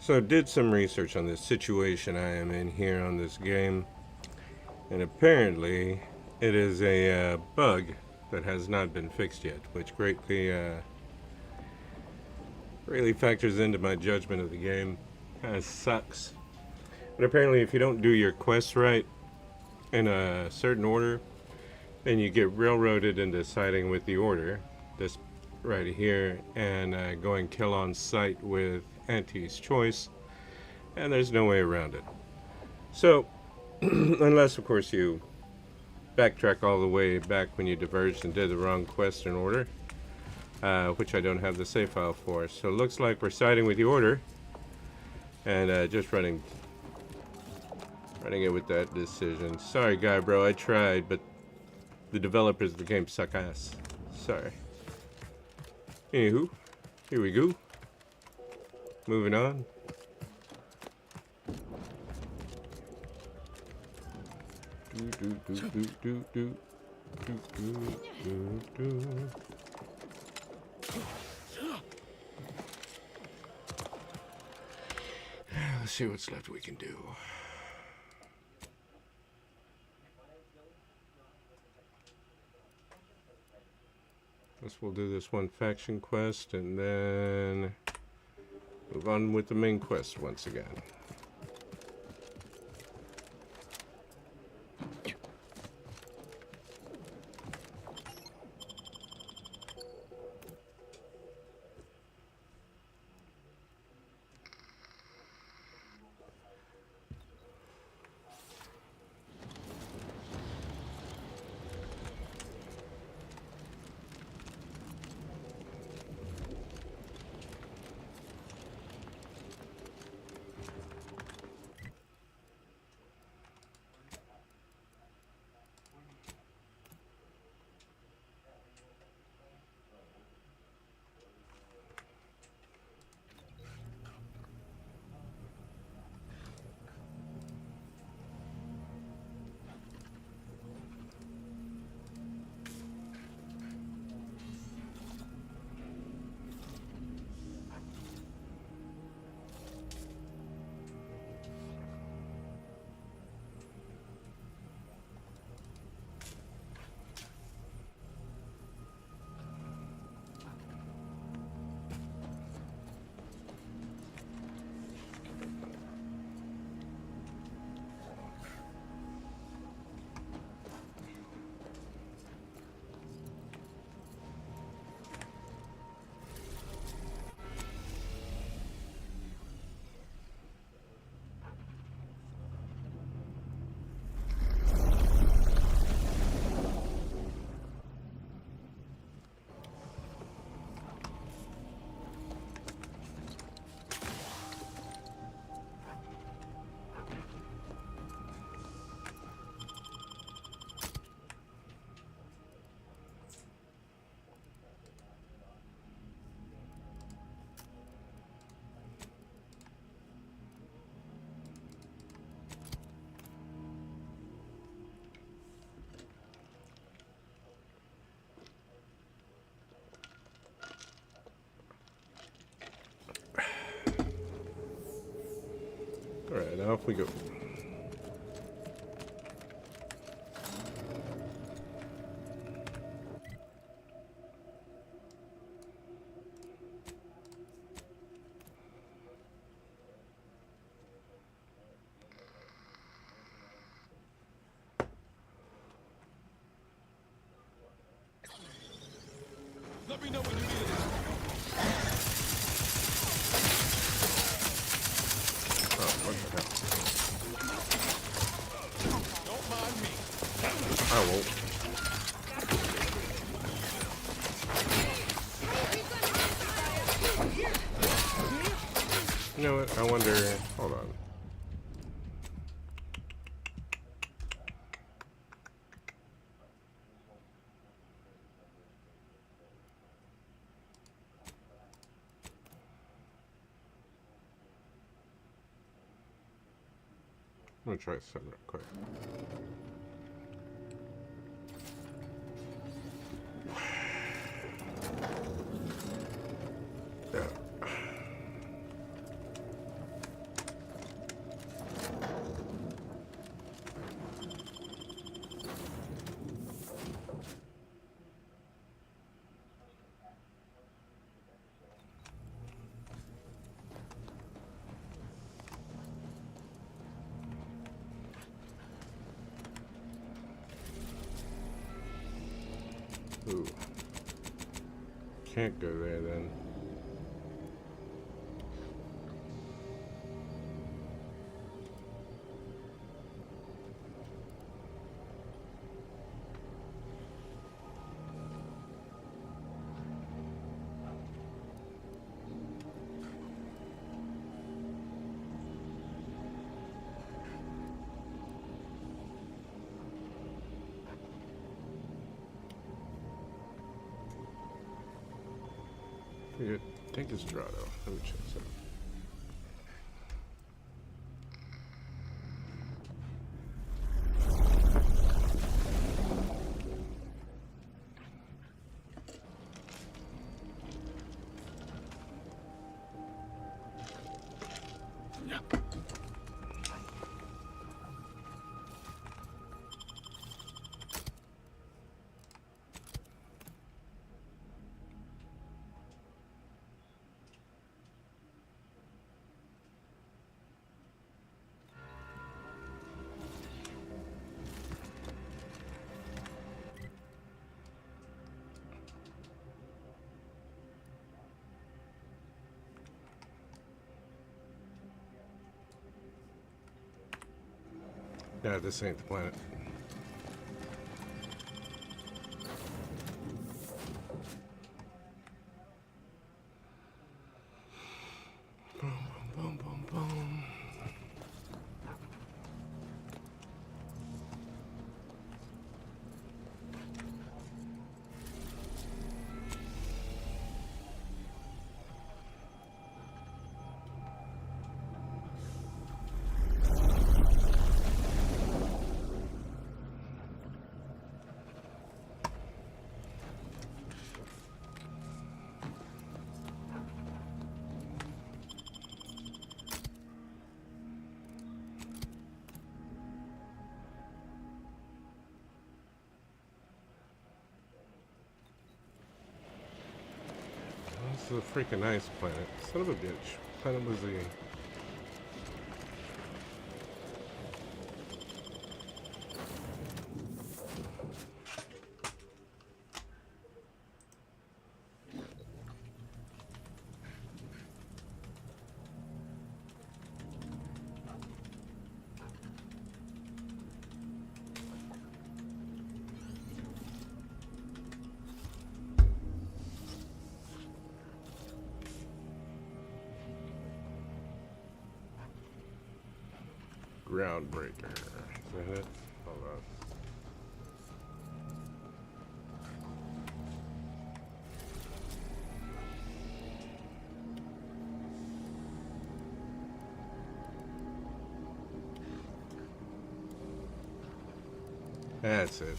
So I did some research on this situation I am in here on this game, and apparently it is a bug that has not been fixed yet, which greatly factors into my judgment of the game. Kind of sucks. But apparently if you don't do your quests right in a certain order, then you get railroaded into siding with the Order, this right here, and going kill on sight with Auntie's Choice, and there's no way around it. So, unless of course you backtrack all the way back when you diverged and did the wrong quest in order, which I don't have the save file for. So it looks like we're siding with the Order, and just running it with that decision. Sorry, guy, bro, I tried, but the developers of the game suck ass. Sorry. Anywho, here we go. Moving on. Let's see what's left we can do. Guess we'll do this one faction quest and then move on with the main quest once again. Alright, off we go. Let me know when you need it. Oh, what the hell? Don't mind me. I won't. You know what? I wonder. Hold on. I'm gonna try something real quick. Yeah. Ooh. Can't go there then. I think it's Drado. Let me check something. Yeah, this ain't the planet. Boom, boom, boom, boom, boom. This is a freaking nice planet. Son of a bitch. Planet Lizzie. Groundbreaker. Is that it? Hold on. That's it.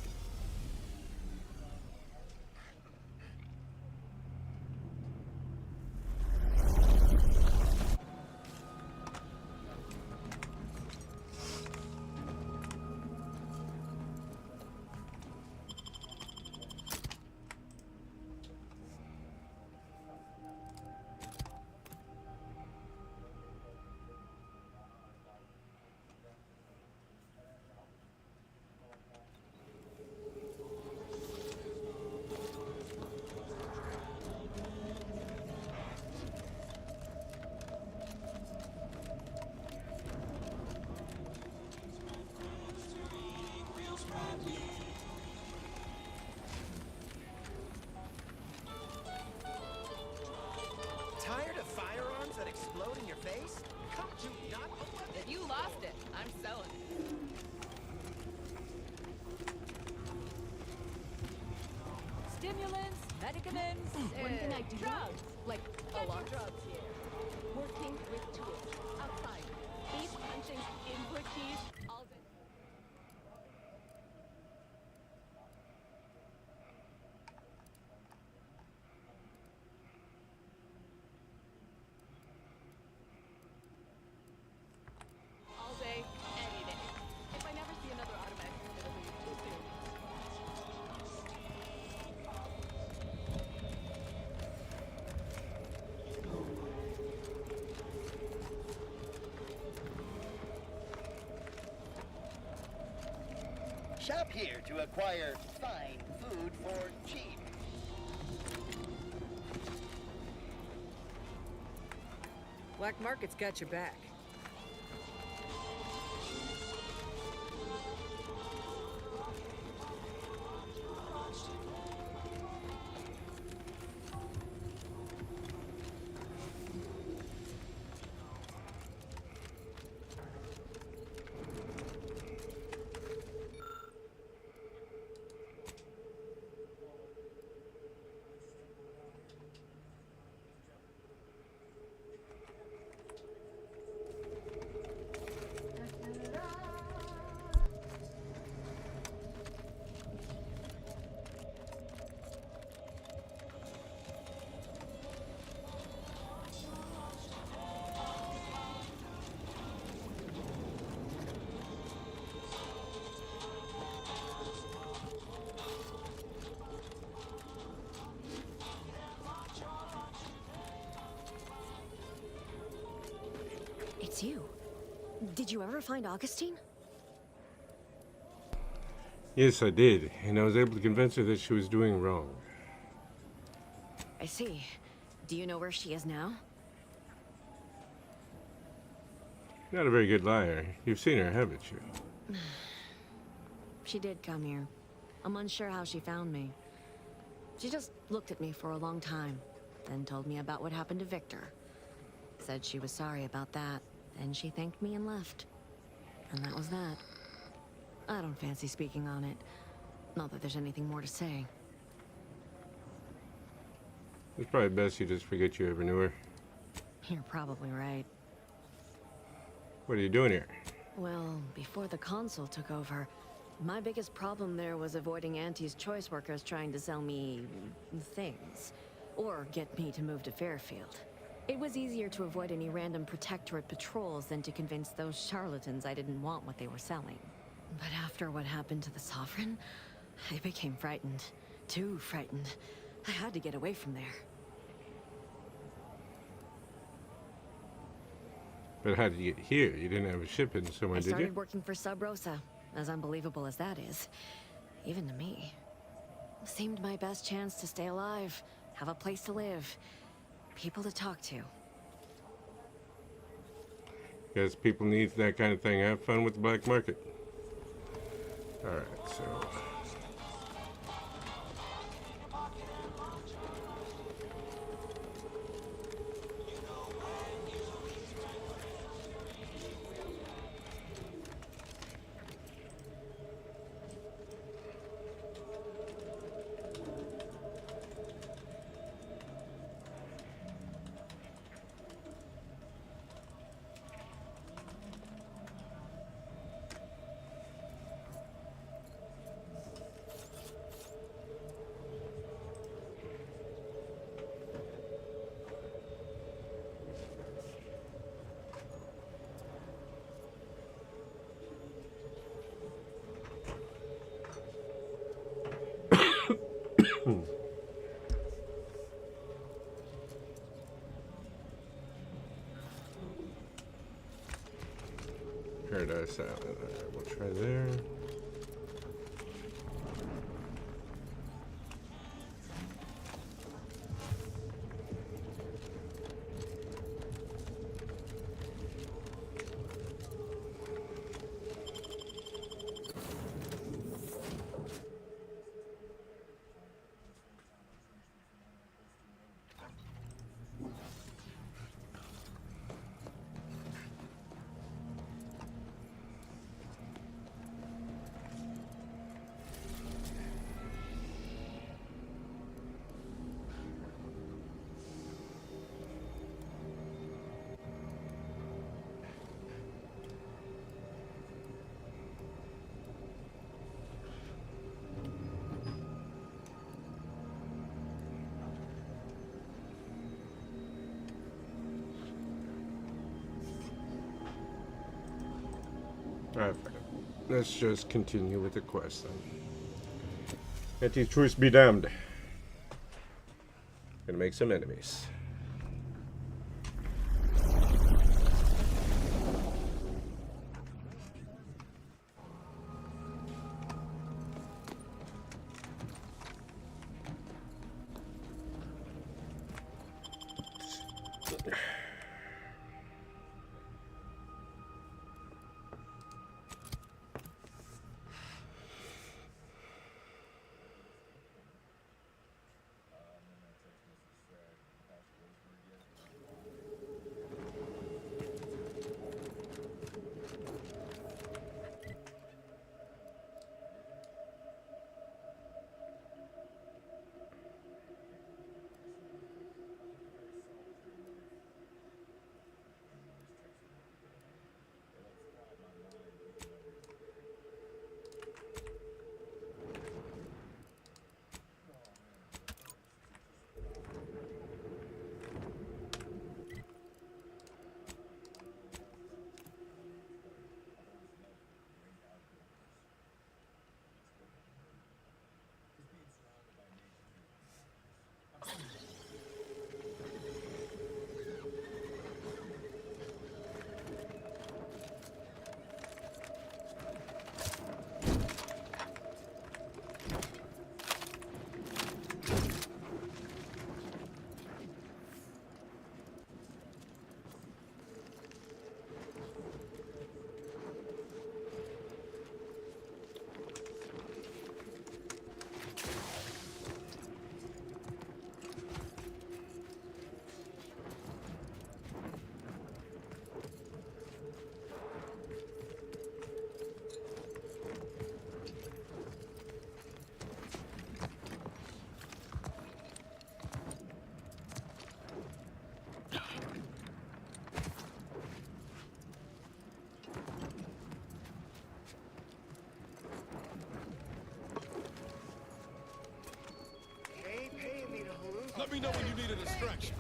Tired of firearms that explode in your face? Come to not a weapon. If you lost it, I'm selling it. Stimulants, medicaments, What can I do? drugs. Like A a lot. lot drugs here. Working with tools. Outside. Base punching. Input keys. All day. All day, any day. If I never see another automatic, it'll be too soon. Shop here to acquire fine food for cheap. Black Market's got your back. It's you. Did you ever find Augustine? Yes, I did, and I was able to convince her that she was doing wrong. I see. Do you know where she is now? Not a very good liar. You've seen her, haven't you? She did come here. I'm unsure how she found me. She just looked at me for a long time, then told me about what happened to Victor. Said she was sorry about that, then she thanked me and left. And that was that. I don't fancy speaking on it. Not that there's anything more to say. It's probably best you just forget you ever knew her. You're probably right. What are you doing here? Well, before the console took over, my biggest problem there was avoiding Auntie's choice workers trying to sell me things. Or get me to move to Fairfield. It was easier to avoid any random protectorate patrols than to convince those charlatans I didn't want what they were selling. But after what happened to the Sovereign, I became frightened. Too frightened. I had to get away from there. But how did you get here? You didn't have a ship in somewhere, I did started you? working for Sub Rosa, as unbelievable as that is. Even to me. Seemed my best chance to stay alive, have a place to live, people to talk to. Guess people need that kind of thing. Have fun with the black market. Alright, so... Paradise Island. Alright, we'll try there. Alright, let's just continue with the quest then. Anti-truce be damned. Gonna make some enemies. Let me know when you need a distraction.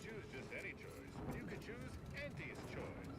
Choose just any choice. You could choose Auntie's choice.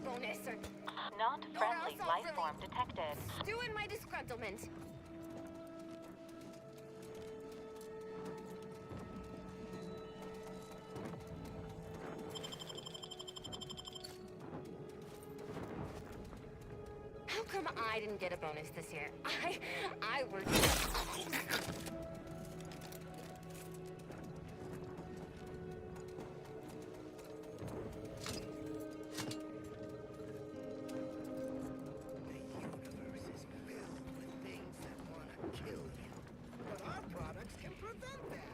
Bonus or Not friendly else I'll life really- form detected. stew in my disgruntlement. How come I didn't get a bonus this year? I worked. The universe is filled with things that want to kill you. But our products can prevent that.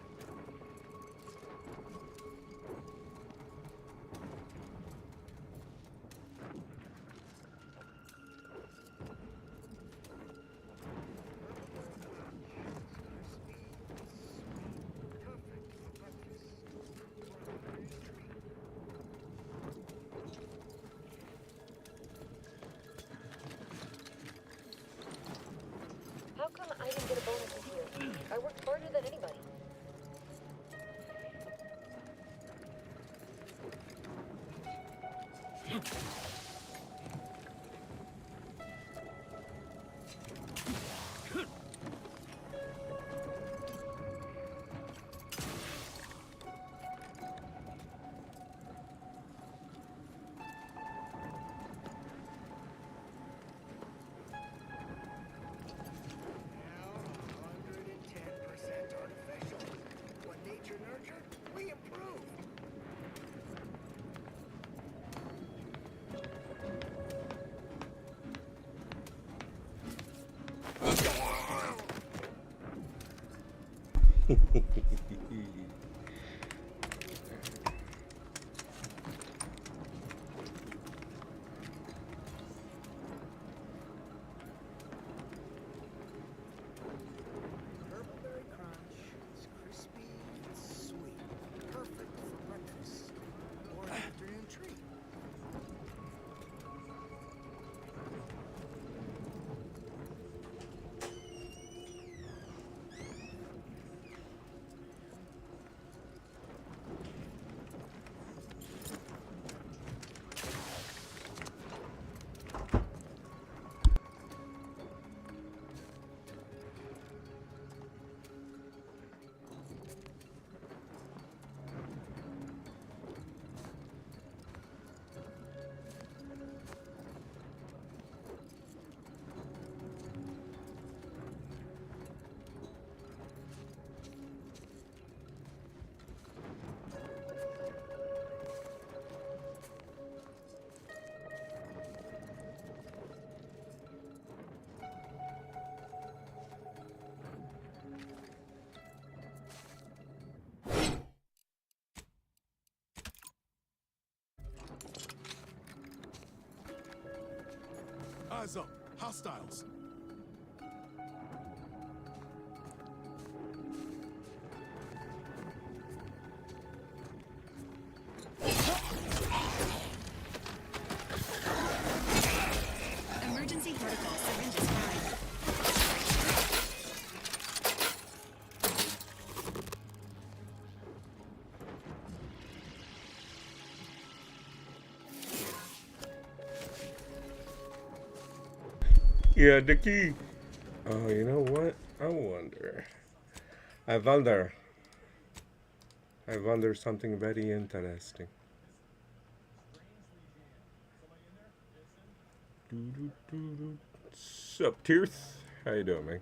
Purpleberry crunch. It's crispy and sweet. Perfect for breakfast or an afternoon treat. Eyes up. Hostiles. Emergency protocol. Syringe is fine. Yeah, the key. Oh, you know what? I wonder something very interesting. Sup, Tirth? How you doing, man?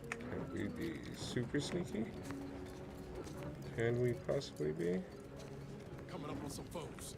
Can we be super sneaky? Can we possibly be? Coming up on some foes.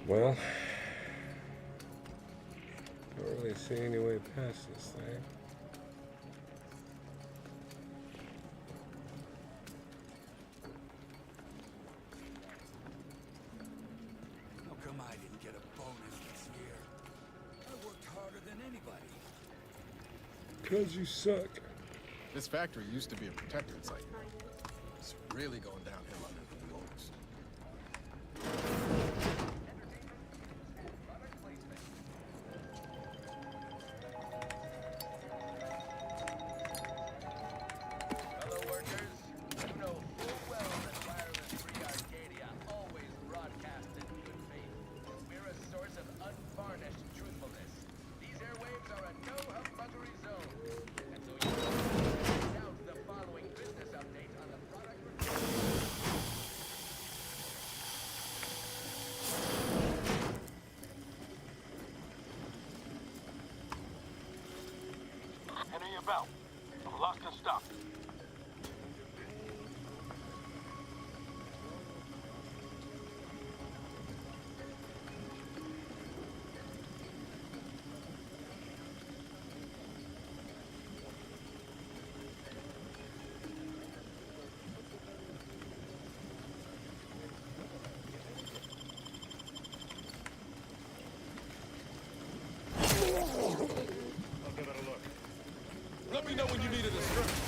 Well, don't really see any way past this thing. How come I didn't get a bonus this year? I worked harder than anybody. 'Cause you suck. This factory used to be a protected site. It's really going downhill under the wheels. Fellow workers, you know full well that Wireless Free Arcadia always broadcasts in good faith. We're a source of unvarnished truthfulness. These airwaves are a no-humbuggery zone. And so you announce the following business update on the product review. Enter your belt. Lost and stuck. Let me know when you need a distraction.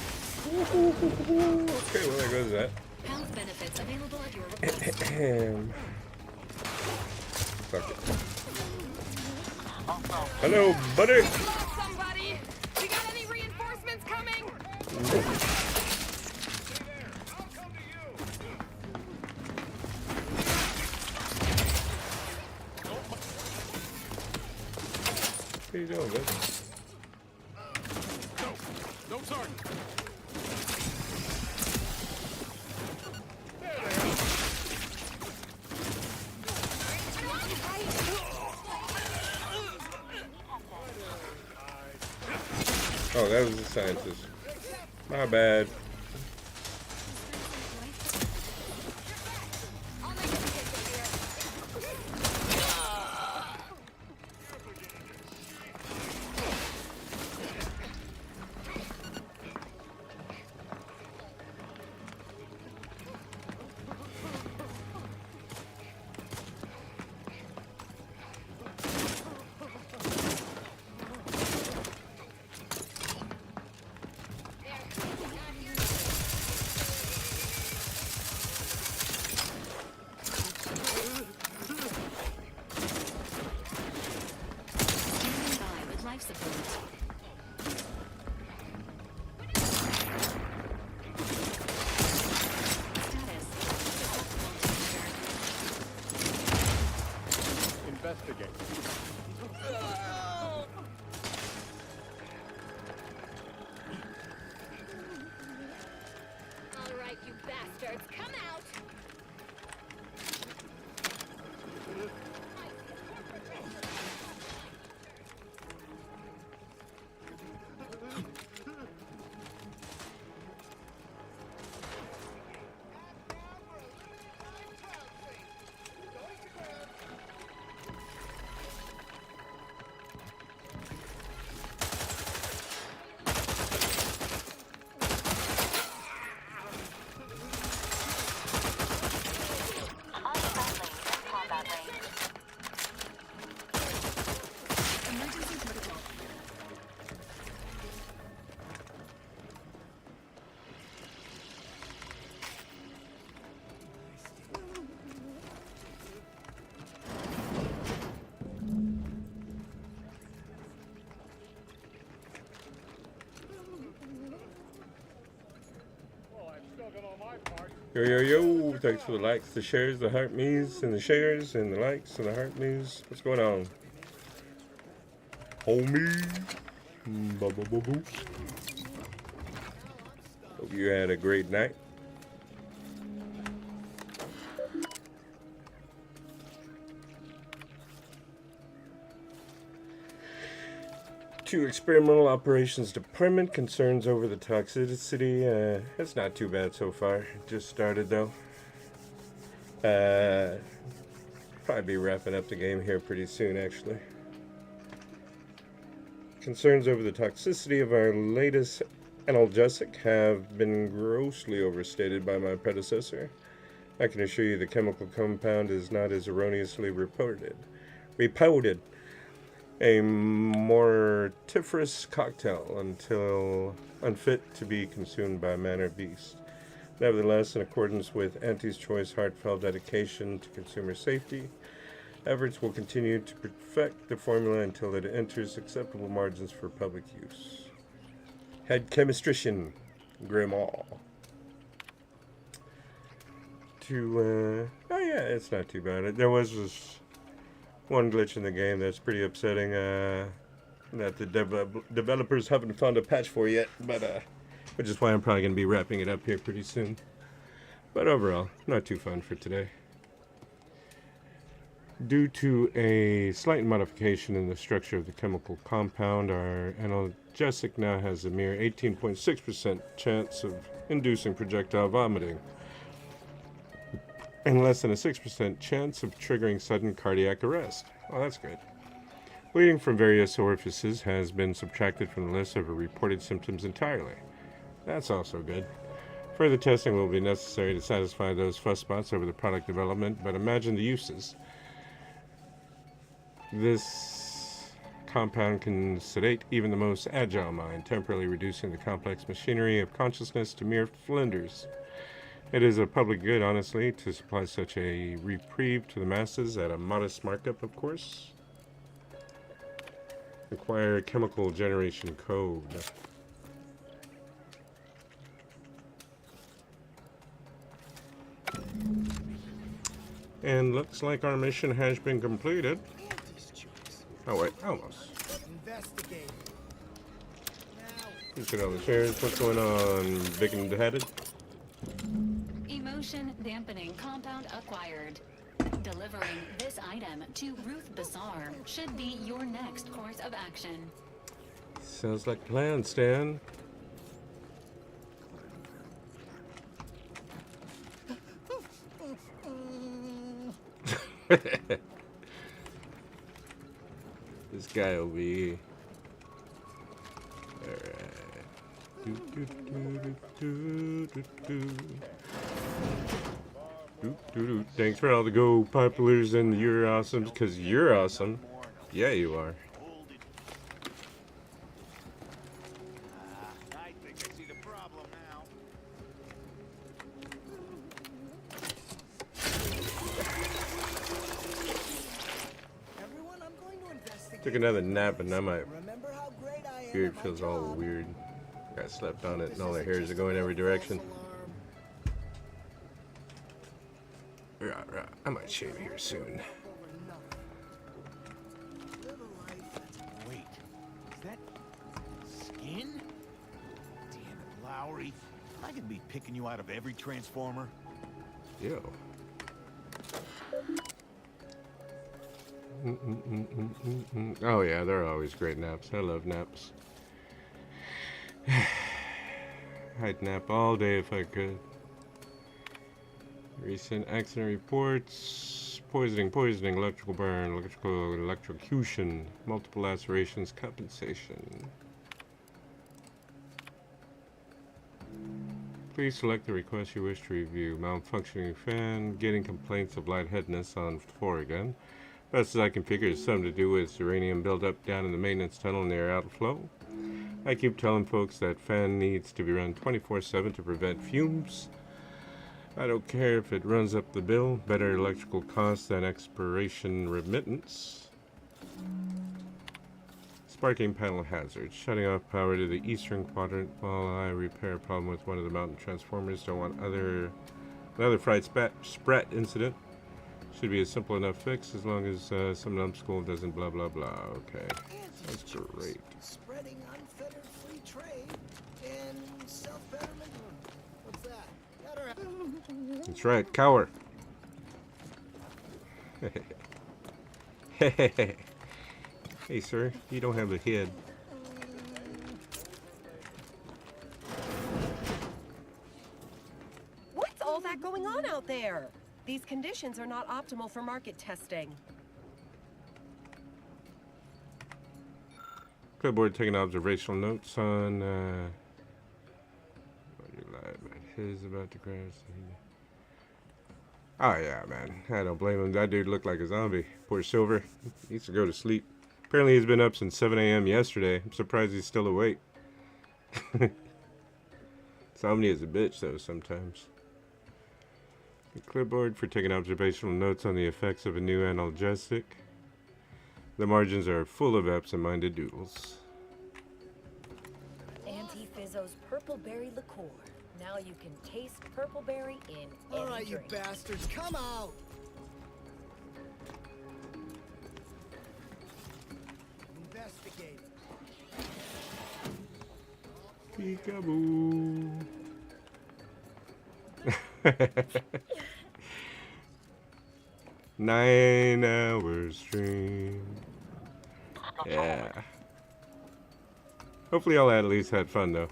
Okay, well there goes that. Health benefits available at your request. Fuck it. Hello, buddy. Somebody! We got any reinforcements coming? What are you doing, bud? No target. Oh, that was the scientist. My bad. Standing by with life support. Status. Investigate. All right, you bastards, come out. Unfriendly in combat range. Emergency protocol. Yo, yo, yo. Thanks for the likes, the shares, the heart me's, and the shares, and the likes, and the heart me's. What's going on? Homie. Ba-ba-ba-boo. Hope you had a great night. To Experimental Operations Department, concerns over the toxicity. It's not too bad so far. Just started though. Probably be wrapping up the game here pretty soon, actually. Concerns over the toxicity of our latest analgesic have been grossly overstated by my predecessor. I can assure you the chemical compound is not as erroneously reported. A mortiferous cocktail until unfit to be consumed by man or beast. Nevertheless, in accordance with Auntie's Choice heartfelt dedication to consumer safety, efforts will continue to perfect the formula until it enters acceptable margins for public use. Head Chemistrician, Grimaw. Oh yeah, it's not too bad. There was this one glitch in the game that's pretty upsetting that the developers haven't found a patch for yet, but which is why I'm probably going to be wrapping it up here pretty soon. But overall, not too fun for today. Due to a slight modification in the structure of the chemical compound, our analgesic now has a mere 18.6% chance of inducing projectile vomiting, and less than a 6% chance of triggering sudden cardiac arrest. Oh, that's great. Bleeding from various orifices has been subtracted from the list of reported symptoms entirely. That's also good. Further testing will be necessary to satisfy those fuss spots over the product development, but imagine the uses. This compound can sedate even the most agile mind, temporarily reducing the complex machinery of consciousness to mere flinders. It is a public good, honestly, to supply such a reprieve to the masses at a modest markup, of course. Acquire chemical generation code. And looks like our mission has been completed. Oh wait, almost. Investigate. Let's get all the chairs. What's going on, big and headed? Emotion dampening compound acquired. Delivering this item to Ruth Bazaar should be your next course of action. Sounds like a plan, Stan. This guy will be alright. Thanks for all the go populars and the you're awesome, because you're awesome. Yeah, you are. I think I see the problem now. Everyone, I'm going to investigate. Took another nap and now my Remember how great I am beard at my feels all job? weird. I slept on it and all the hairs are going every direction. Right. I might shave here soon. Wait, is that skin? Damn it, Lowry. I can be picking you out of every transformer. Yo. Oh yeah, they're always great naps. I love naps. I'd nap all day if I could. Recent accident reports: poisoning, electrical burn, electrical electrocution, multiple lacerations, compensation. Please select the request you wish to review. Malfunctioning fan, getting complaints of lightheadedness on floor again. Best as I can figure is something to do with uranium buildup down in the maintenance tunnel near outflow. I keep telling folks that fan needs to be run 24/7 to prevent fumes. I don't care if it runs up the bill. Better electrical cost than expiration remittance. Sparking panel hazard. Shutting off power to the eastern quadrant while I repair a problem with one of the mountain transformers. Don't want another fried sprat incident. Should be a simple enough fix as long as some numbskull doesn't blah blah blah. Okay, that's great. Spreading unfettered free trade and self-betterment. What's that? That's right, cower. Hey, sir, you don't have a head. What's all that going on out there? These conditions are not optimal for market testing. Clipboard taking observational notes on his about to crash. Oh yeah, man. I don't blame him. That dude looked like a zombie. Poor Silver. He needs to go to sleep. Apparently he's been up since 7 a.m. yesterday. I'm surprised he's still awake. Insomnia is a bitch though sometimes. The clipboard for taking observational notes on the effects of a new analgesic. The margins are full of absent-minded doodles. Auntie Fizzo's purple berry liqueur. Now you can taste purple berry in any All right, you drink. bastards, come out! Investigate. Peekaboo. 9-hour stream. Yeah. Hopefully y'all at least had fun though.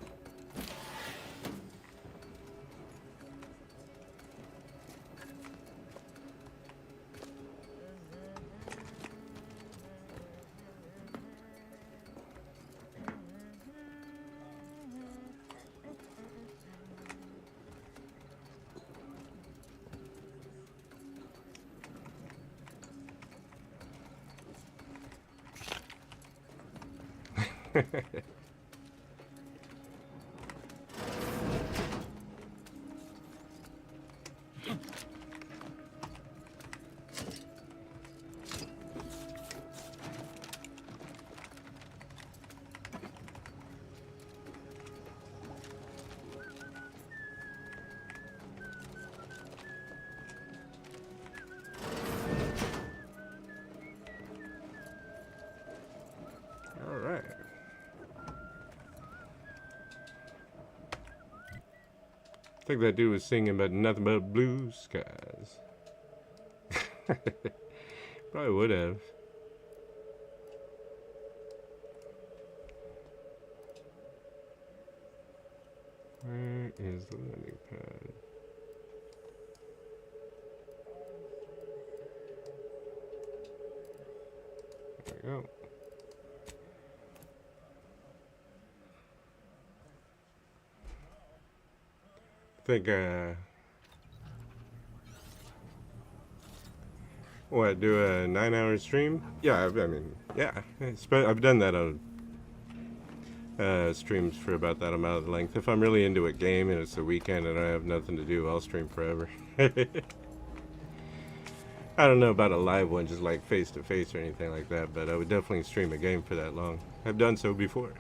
I think that dude was singing about nothing but blue skies. Probably would have. Where is the landing pad? There we go. Think what, do a 9-hour stream? Yeah, I mean, yeah, I've done that on streams for about that amount of length. If I'm really into a game and it's the weekend and I have nothing to do, I'll stream forever. I don't know about a live one, just like face to face or anything like that, but I would definitely stream a game for that long. I've done so before.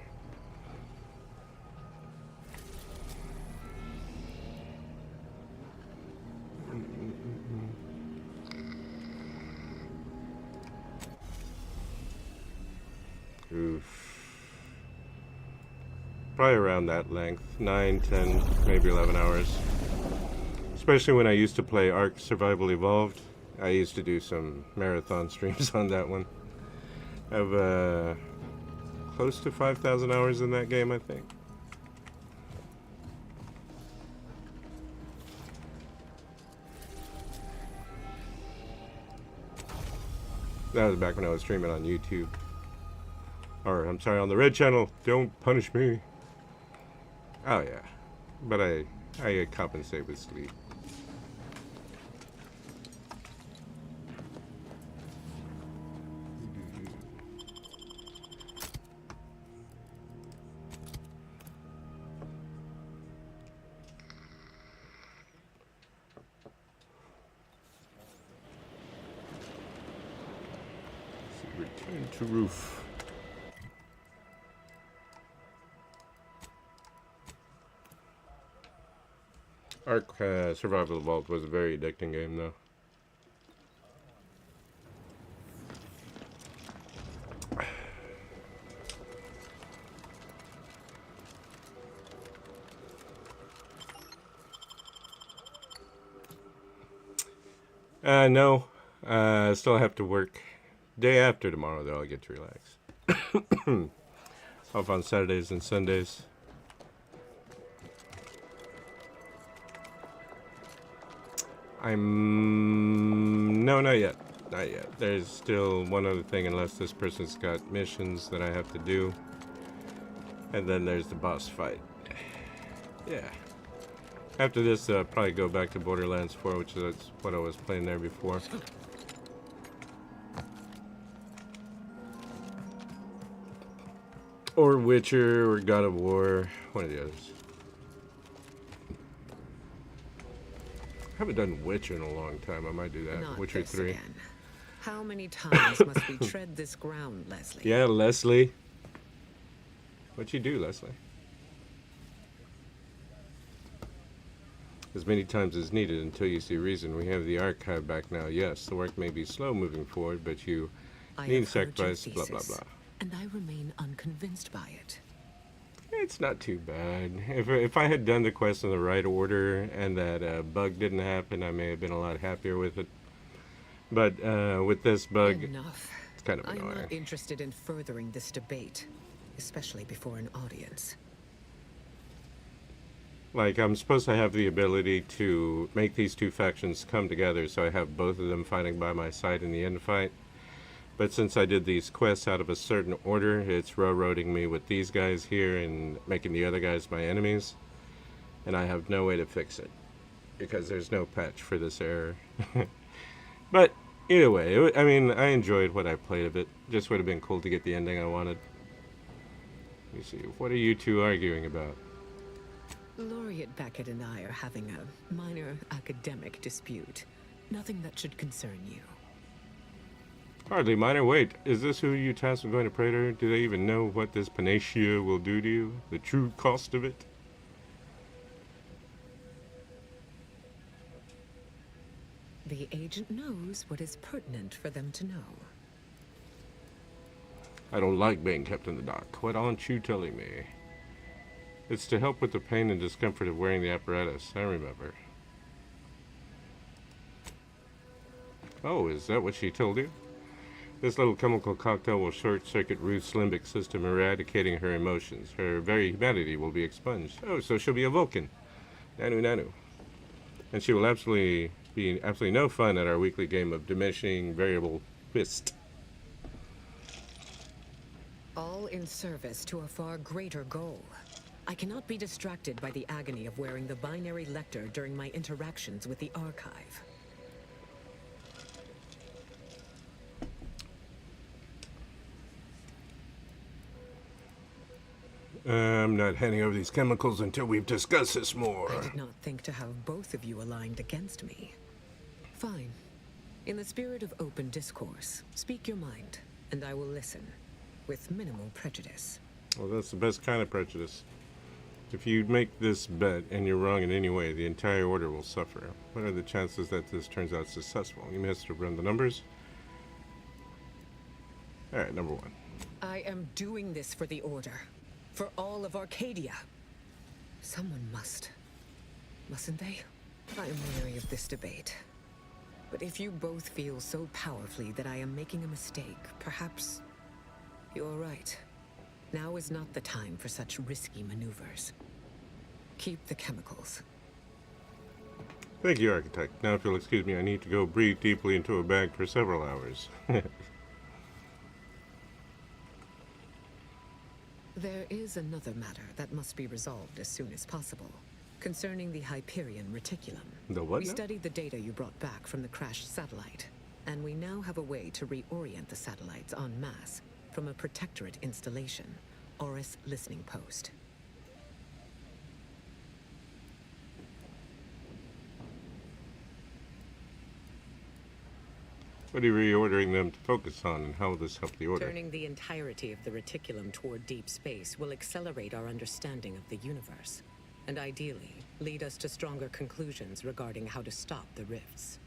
Probably around that length, 9, 10, maybe 11 hours. Especially when I used to play Ark Survival Evolved. I used to do some marathon streams on that one. I have close to 5,000 hours in that game, I think. That was back when I was streaming on YouTube. Or, I'm sorry, on the Red Channel. Don't punish me. Oh, yeah. But I compensate with sleep. Return to roof. Ark Survival Evolved was a very addicting game, though. No. I still have to work. Day after tomorrow, though, I'll get to relax. Off on Saturdays and Sundays. No, not yet. Not yet. There's still one other thing, unless this person's got missions that I have to do. And then there's the boss fight. Yeah. After this, I'll probably go back to Borderlands 4, which is what I was playing there before. Or Witcher, or God of War, one of the others. I haven't done Witcher in a long time. I might do that. Not Witcher 3. Again. How many times must we tread this ground, Leslie? Yeah, Leslie. What'd you do, Leslie? As many times as needed until you see reason. We have the archive back now. Yes, the work may be slow moving forward, but you need sacrifice, blah, blah, blah. And I remain unconvinced by it. It's not too bad. If I had done the quest in the right order and that bug didn't happen, I may have been a lot happier with it. But with this bug, Enough. it's kind of I'm annoying. not interested in furthering this debate, especially before an audience. Like, I'm supposed to have the ability to make these two factions come together, so I have both of them fighting by my side in the end fight. But since I did these quests out of a certain order, it's railroading me with these guys here and making the other guys my enemies. And I have no way to fix it, because there's no patch for this error. But either way, I mean, I enjoyed what I played of it. Just would have been cool to get the ending I wanted. Let me see, what are you two arguing about? Laureate Beckett and I are having a minor academic dispute. Nothing that should concern you. Hardly minor. Wait, is this who you tasked with going to Praetor? Do they even know what this Panacea will do to you? The true cost of it? The agent knows what is pertinent for them to know. I don't like being kept in the dark. What aren't you telling me? It's to help with the pain and discomfort of wearing the apparatus. I remember. Oh, is that what she told you? This little chemical cocktail will short-circuit Ruth's limbic system, eradicating her emotions. Her very humanity will be expunged. Oh, so she'll be a Vulcan. Nanu nanu. And she will be absolutely no fun at our weekly game of diminishing variable fist. All in service to a far greater goal. I cannot be distracted by the agony of wearing the binary lector during my interactions with the archive. I'm not handing over these chemicals until we've discussed this more. I did not think to have both of you aligned against me. Fine. In the spirit of open discourse, speak your mind, and I will listen, with minimal prejudice. Well, that's the best kind of prejudice. If you make this bet and you're wrong in any way, the entire order will suffer. What are the chances that this turns out successful? You must have run the numbers. Alright, number one. I am doing this for the Order. For all of Arcadia. Someone must. Mustn't they? I am weary of this debate. But if you both feel so powerfully that I am making a mistake, perhaps you're right. Now is not the time for such risky maneuvers. Keep the chemicals. Thank you, Architect. Now, if you'll excuse me, I need to go breathe deeply into a bag for several hours. There is another matter that must be resolved as soon as possible. Concerning the Hyperion reticulum. The what We now? studied the data you brought back from the crashed satellite. And we now have a way to reorient the satellites en masse from a protectorate installation, Oris Listening Post. What are you reordering them to focus on, and how will this help the Order? Turning the entirety of the reticulum toward deep space will accelerate our understanding of the universe, and ideally, lead us to stronger conclusions regarding how to stop the rifts.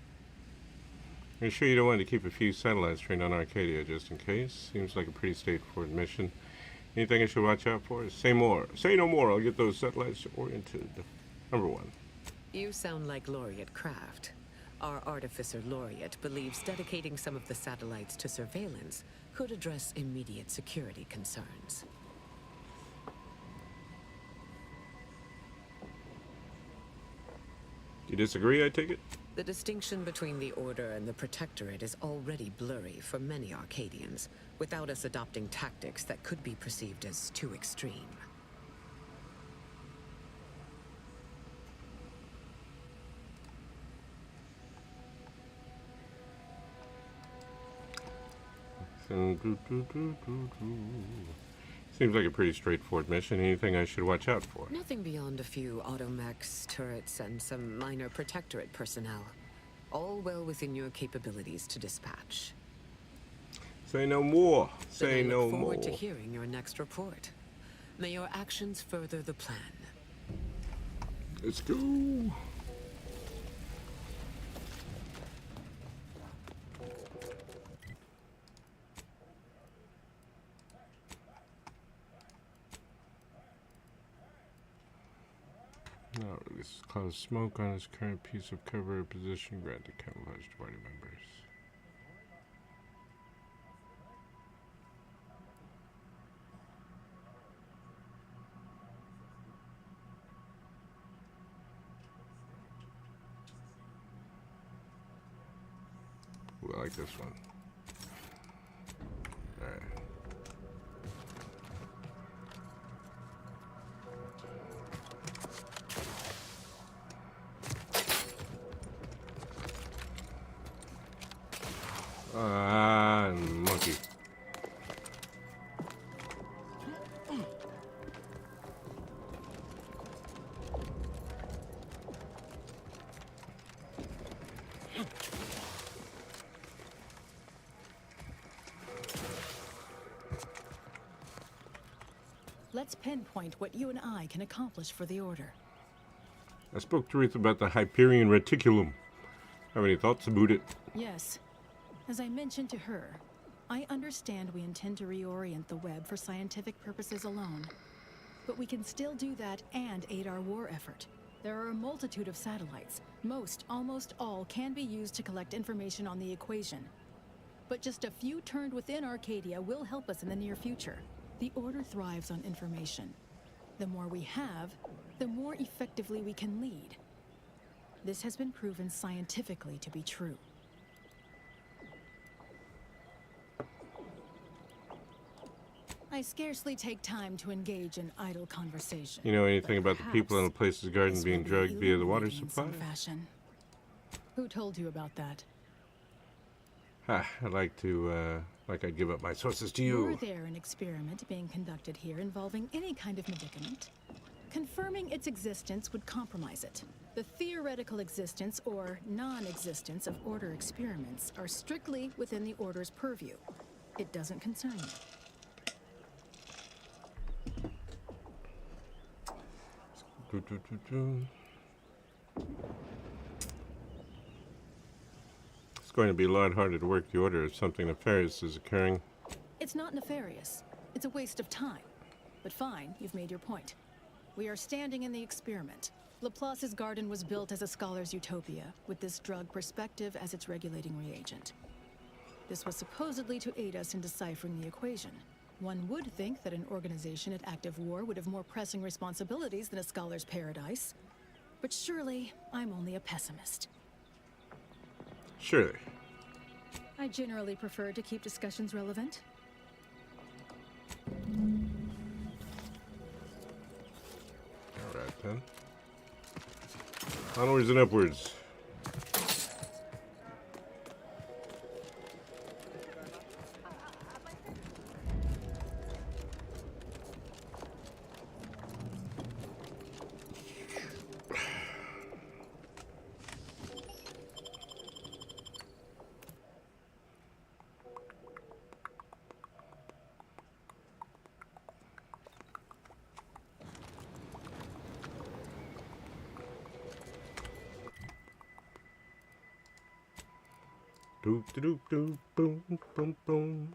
Are you sure you don't want to keep a few satellites trained on Arcadia just in case? Seems like a pretty straightforward mission. Anything I should watch out for? Say more. Say no more. I'll get those satellites oriented. Number one. You sound like Laureate Craft. Our artificer Laureate believes dedicating some of the satellites to surveillance could address immediate security concerns. Do you disagree, I take it? The distinction between the Order and the Protectorate is already blurry for many Arcadians, without us adopting tactics that could be perceived as too extreme. Seems like a pretty straightforward mission. Anything I should watch out for? Nothing beyond a few automechs, turrets, and some minor Protectorate personnel. All well within your capabilities to dispatch. Say no more. Then Say I no look more. forward to hearing your next report. May your actions further the plan. Let's go. Not release cloud of smoke on his current piece of cover position granted camouflage to party members. Ooh, I like this one. Alright. Monkey. Let's pinpoint what you and I can accomplish for the Order. I spoke to Ruth about the Hyperion Reticulum. Have any thoughts about it? Yes. As I mentioned to her, I understand we intend to reorient the web for scientific purposes alone. But we can still do that and aid our war effort. There are a multitude of satellites. Most, almost all, can be used to collect information on the equation. But just a few turned within Arcadia will help us in the near future. The Order thrives on information. The more we have, the more effectively we can lead. This has been proven scientifically to be true. I scarcely take time to engage in idle conversation. You know anything about the people in the Place's garden being drugged via the water supply? In some fashion. Who told you about that? I'd like to, like I'd give up my sources to you. Were there an experiment being conducted here involving any kind of medicament? Confirming its existence would compromise it. The theoretical existence or non-existence of Order experiments are strictly within the Order's purview. It doesn't concern me. It's going to be a lot harder to work the Order if something nefarious is occurring. It's not nefarious. It's a waste of time. But fine, you've made your point. We are standing in the experiment. Laplace's garden was built as a scholar's utopia, with this drug Perspective as its regulating reagent. This was supposedly to aid us in deciphering the equation. One would think that an organization at active war would have more pressing responsibilities than a scholar's paradise. But surely, I'm only a pessimist. Surely. I generally prefer to keep discussions relevant. Alright then. Onwards and upwards. Doop doop doop boom boom boom.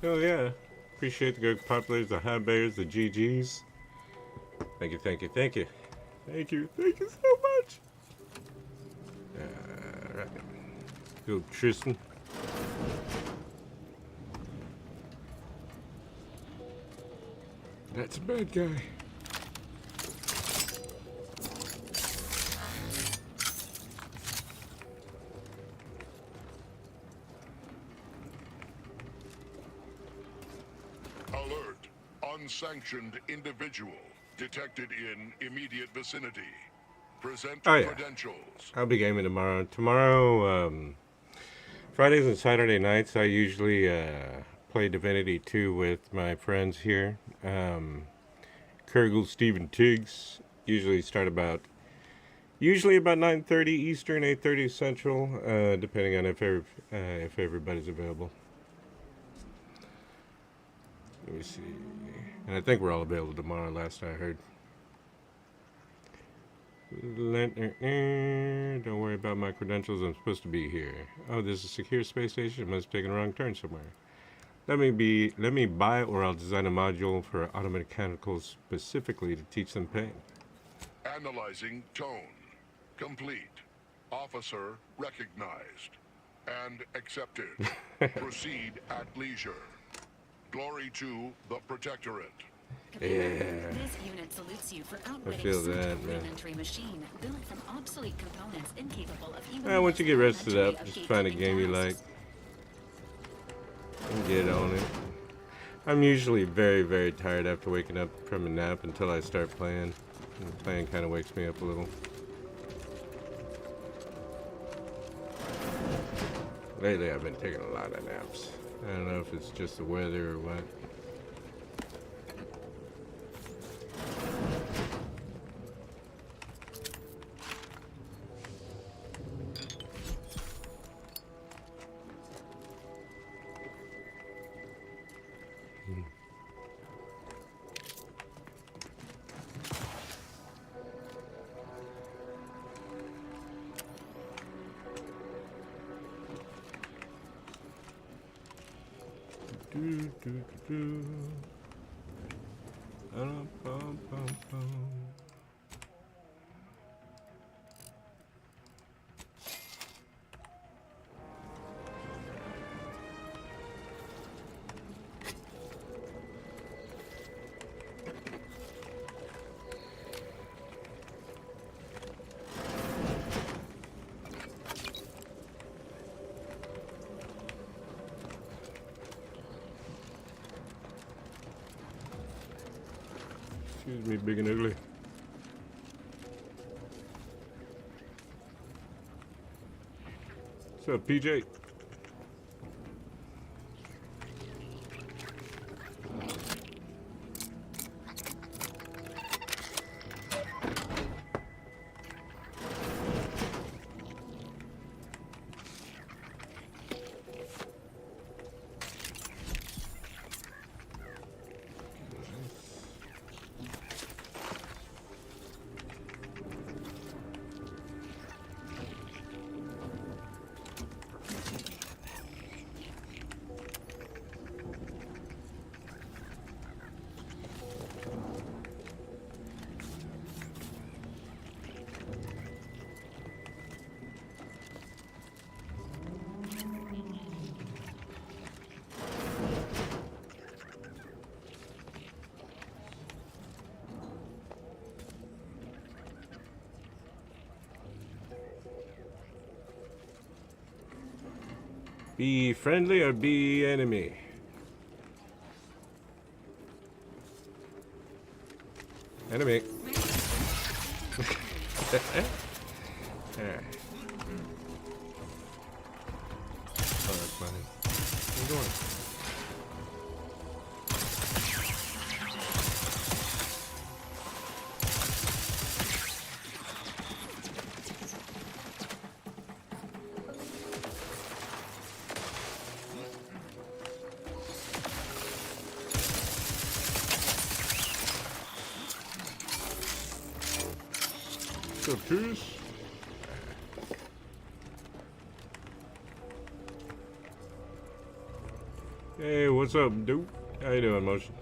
Oh yeah. Appreciate the good populators, the high bears, the GGs. Thank you, thank you, thank you. Thank you so much. Alright. Go Tristan. That's a bad guy. Alert. Unsanctioned individual detected in immediate vicinity. Present Oh, yeah. credentials. I'll be gaming tomorrow. Fridays and Saturday nights, I usually play Divinity 2 with my friends here. Kurgle, Stephen Tiggs. Usually about 9:30 Eastern, 8:30 Central, depending on if everybody's available. Let me see. And I think we're all available tomorrow, last I heard. Don't worry about my credentials. I'm supposed to be here. Oh, this is a secure space station. I must have taken a wrong turn somewhere. Let me buy it, or I'll design a module for automechanicals specifically to teach them pain. Analyzing tone. Complete. Officer recognized. And accepted. Proceed at leisure. Glory to the Protectorate. Yeah. This unit salutes you for outwitting feel such that, a man. rudimentary machine built from obsolete components incapable of even Once you get rested up, of just find a game you like tasks. and get on it. I'm usually very, very tired after waking up from a nap until I start playing. And playing kind of wakes me up a little. Lately, I've been taking a lot of naps. I don't know if it's just the weather or what. Excuse me, big and ugly. What's up, PJ? Be friendly or be enemy? Enemy. Yeah. Oh, that's funny. Where you going? What's up, Toos? Hey, what's up, dude? How you doing, Motion?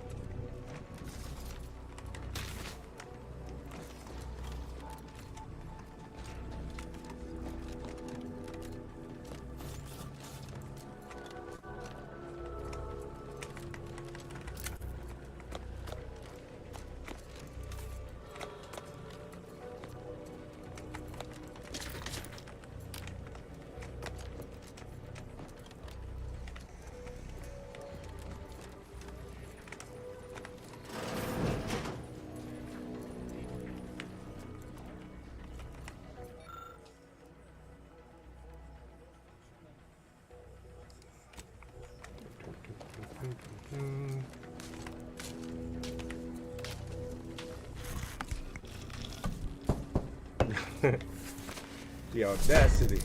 The audacity.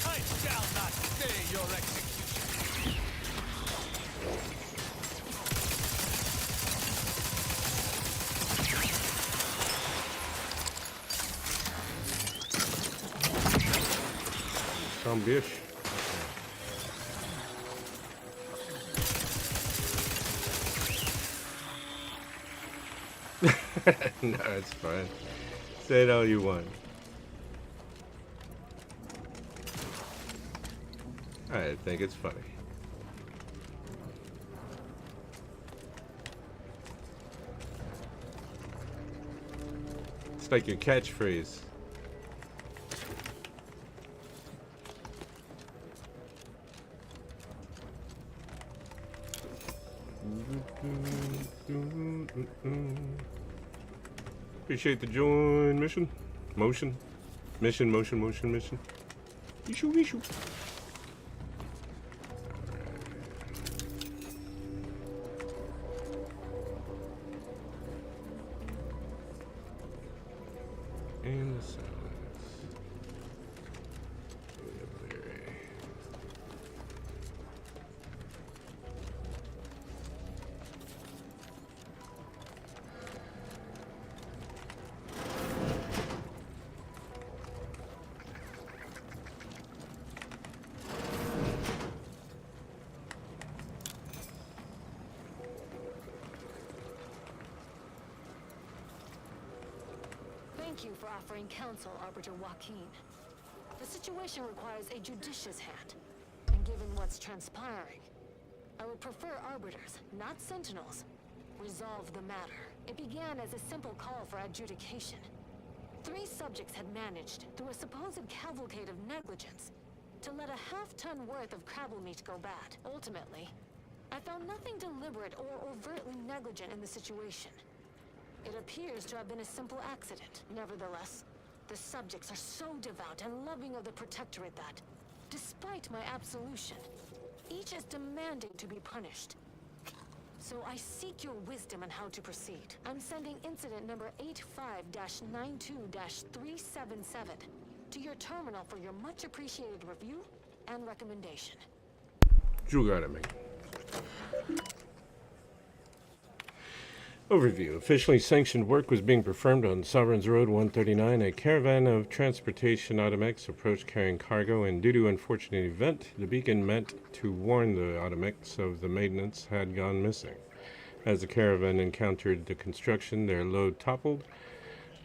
I shall not stay your execution. Some bitch. No, it's fine. Say it all you want. I think it's funny. It's like your catchphrase. Appreciate the join mission. Motion. Mission. Issue. And the silence. Thank you for offering counsel, Arbiter Joaquin. The situation requires a judicious hand, and given what's transpiring, I would prefer arbiters, not sentinels, resolve the matter. It began as a simple call for adjudication. 3 subjects had managed, through a supposed cavalcade of negligence, to let a half-ton worth of crabble meat go bad. Ultimately, I found nothing deliberate or overtly negligent in the situation. It appears to have been a simple accident. Nevertheless, the subjects are so devout and loving of the Protectorate that, despite my absolution, each is demanding to be punished. So I seek your wisdom on how to proceed. I'm sending incident number 85-92-377 to your terminal for your much appreciated review and recommendation. You got it, man. Overview. Officially sanctioned work was being performed on Sovereign's Road 139. A caravan of transportation Automex approached carrying cargo, and due to unfortunate event, the beacon meant to warn the Automex of the maintenance had gone missing. As the caravan encountered the construction, their load toppled,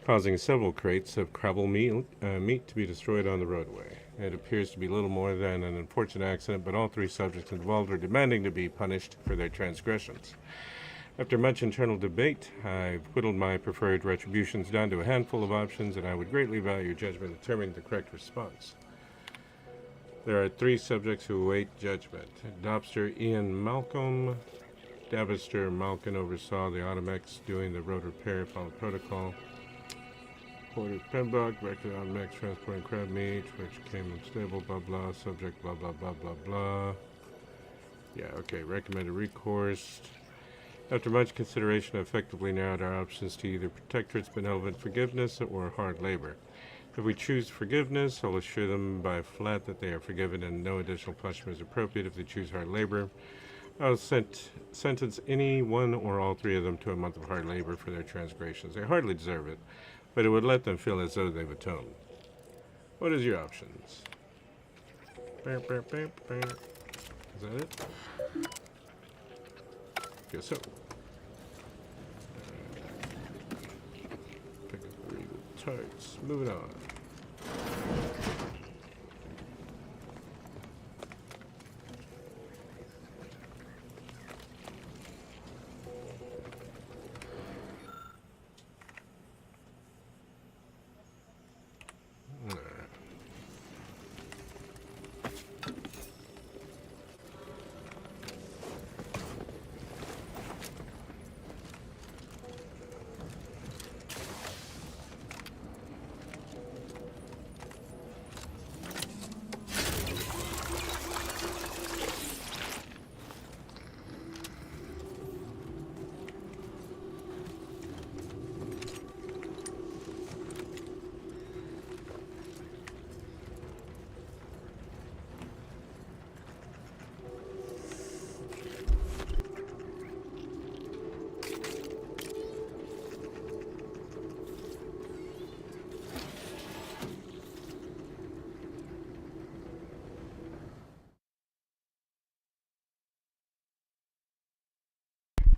causing several crates of crabble meat to be destroyed on the roadway. It appears to be little more than an unfortunate accident, but all 3 subjects involved are demanding to be punished for their transgressions. After much internal debate, I've whittled my preferred retributions down to a handful of options, and I would greatly value your judgment in determining the correct response. There are 3 subjects who await judgment. Dobster Ian Malcolm. Davister Malkin oversaw the Automex doing the road repair, followed protocol. Porter Pembroke, directed Automex transporting crab meat, which came unstable, blah blah, subject blah blah blah blah blah. Yeah, okay, recommended recourse. After much consideration, I effectively narrowed our options to either Protectorate's benevolent forgiveness or hard labor. If we choose forgiveness, I'll assure them by flat that they are forgiven and no additional punishment is appropriate. If they choose hard labor, I'll sentence any one or all three of them to a month of hard labor for their transgressions. They hardly deserve it, but it would let them feel as though they've atoned. What is your options? Is that it? Guess so. Pick up 3 tarts. Moving on.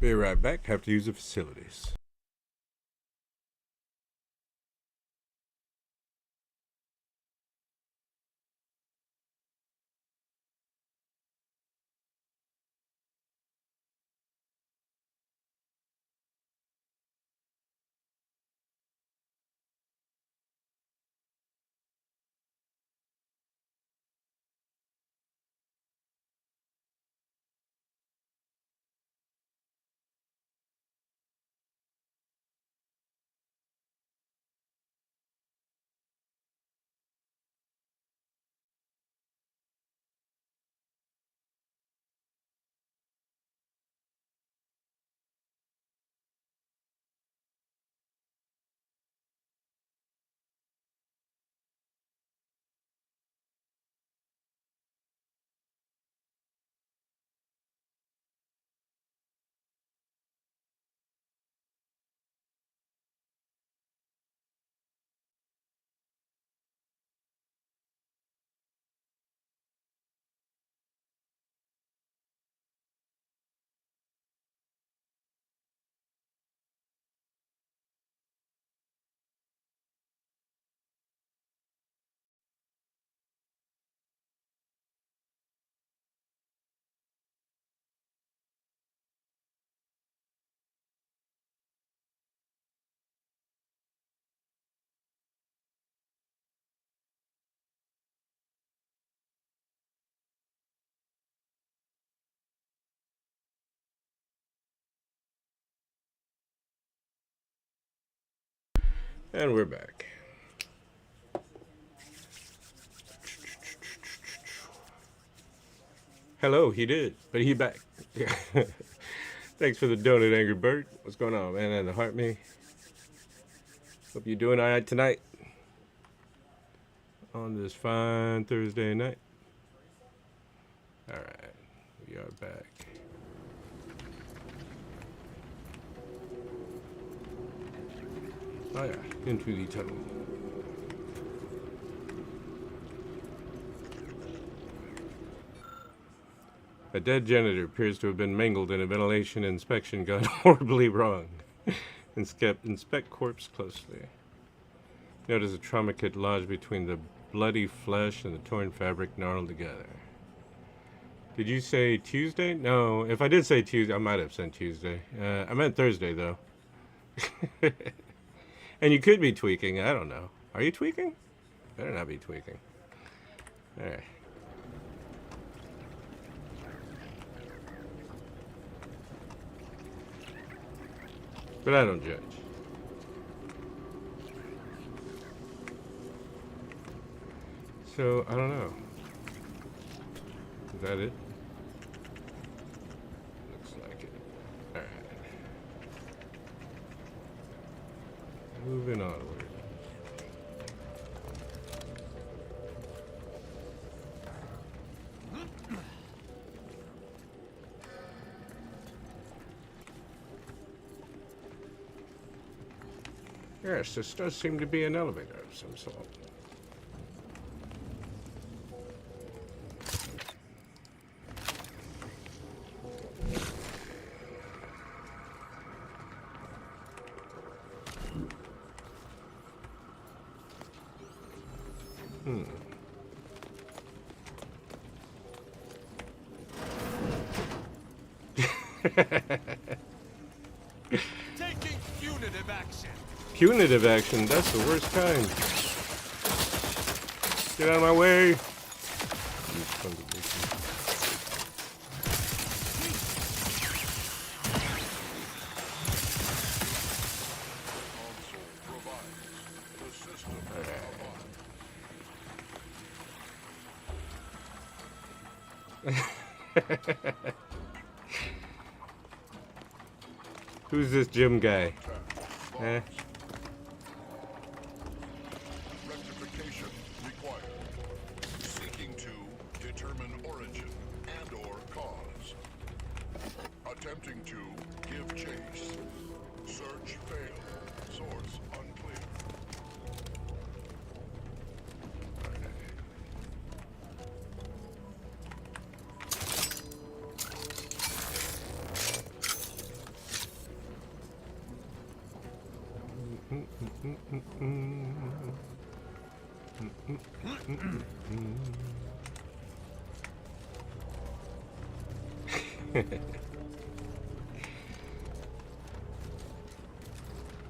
Be right back. Have to use the facilities. And we're back. Hello, he did, but he back. Thanks for the donut, Angry Bird. What's going on, man? And the heart me. Hope you're doing all right tonight on this fine Thursday night. All right, we are back. Oh yeah, into the tunnel. A dead janitor appears to have been mangled in a ventilation inspection gone horribly wrong. Inspect corpse closely. Notice a trauma kit lodged between the bloody flesh and the torn fabric gnarled together. Did you say Tuesday? No, if I did say Tuesday, I might have said Tuesday. I meant Thursday, though. And you could be tweaking. I don't know. Are you tweaking? Better not be tweaking. All right. But I don't judge. So, I don't know. Is that it? Looks like it. Alright. Moving onward. Yes, this does seem to be an elevator of some sort. Taking punitive action. Punitive action, that's the worst kind. Get out of my way. You son of a bitch. Who's this Jim guy? Eh? Rectification required. Seeking to determine origin and/or cause. Attempting to give chase. Search failed. Source unclear.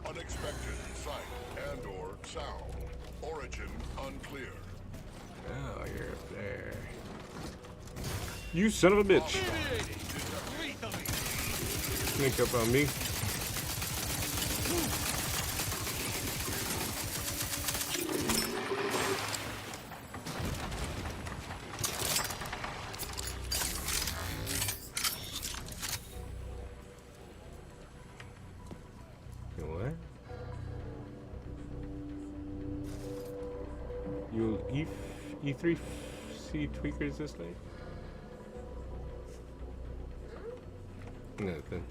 Unexpected sight and/or sound. Origin unclear. Oh, you're up there. You son of a bitch. Sneak up on me. What? You'll E3C tweakers this late? Nothing.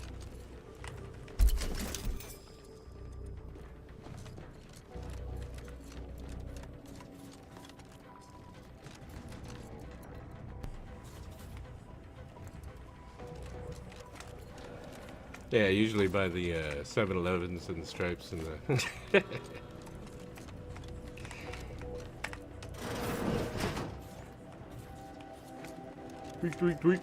Yeah, usually by the 7-Elevens and the Stripes and the... Tweak, tweak, tweak.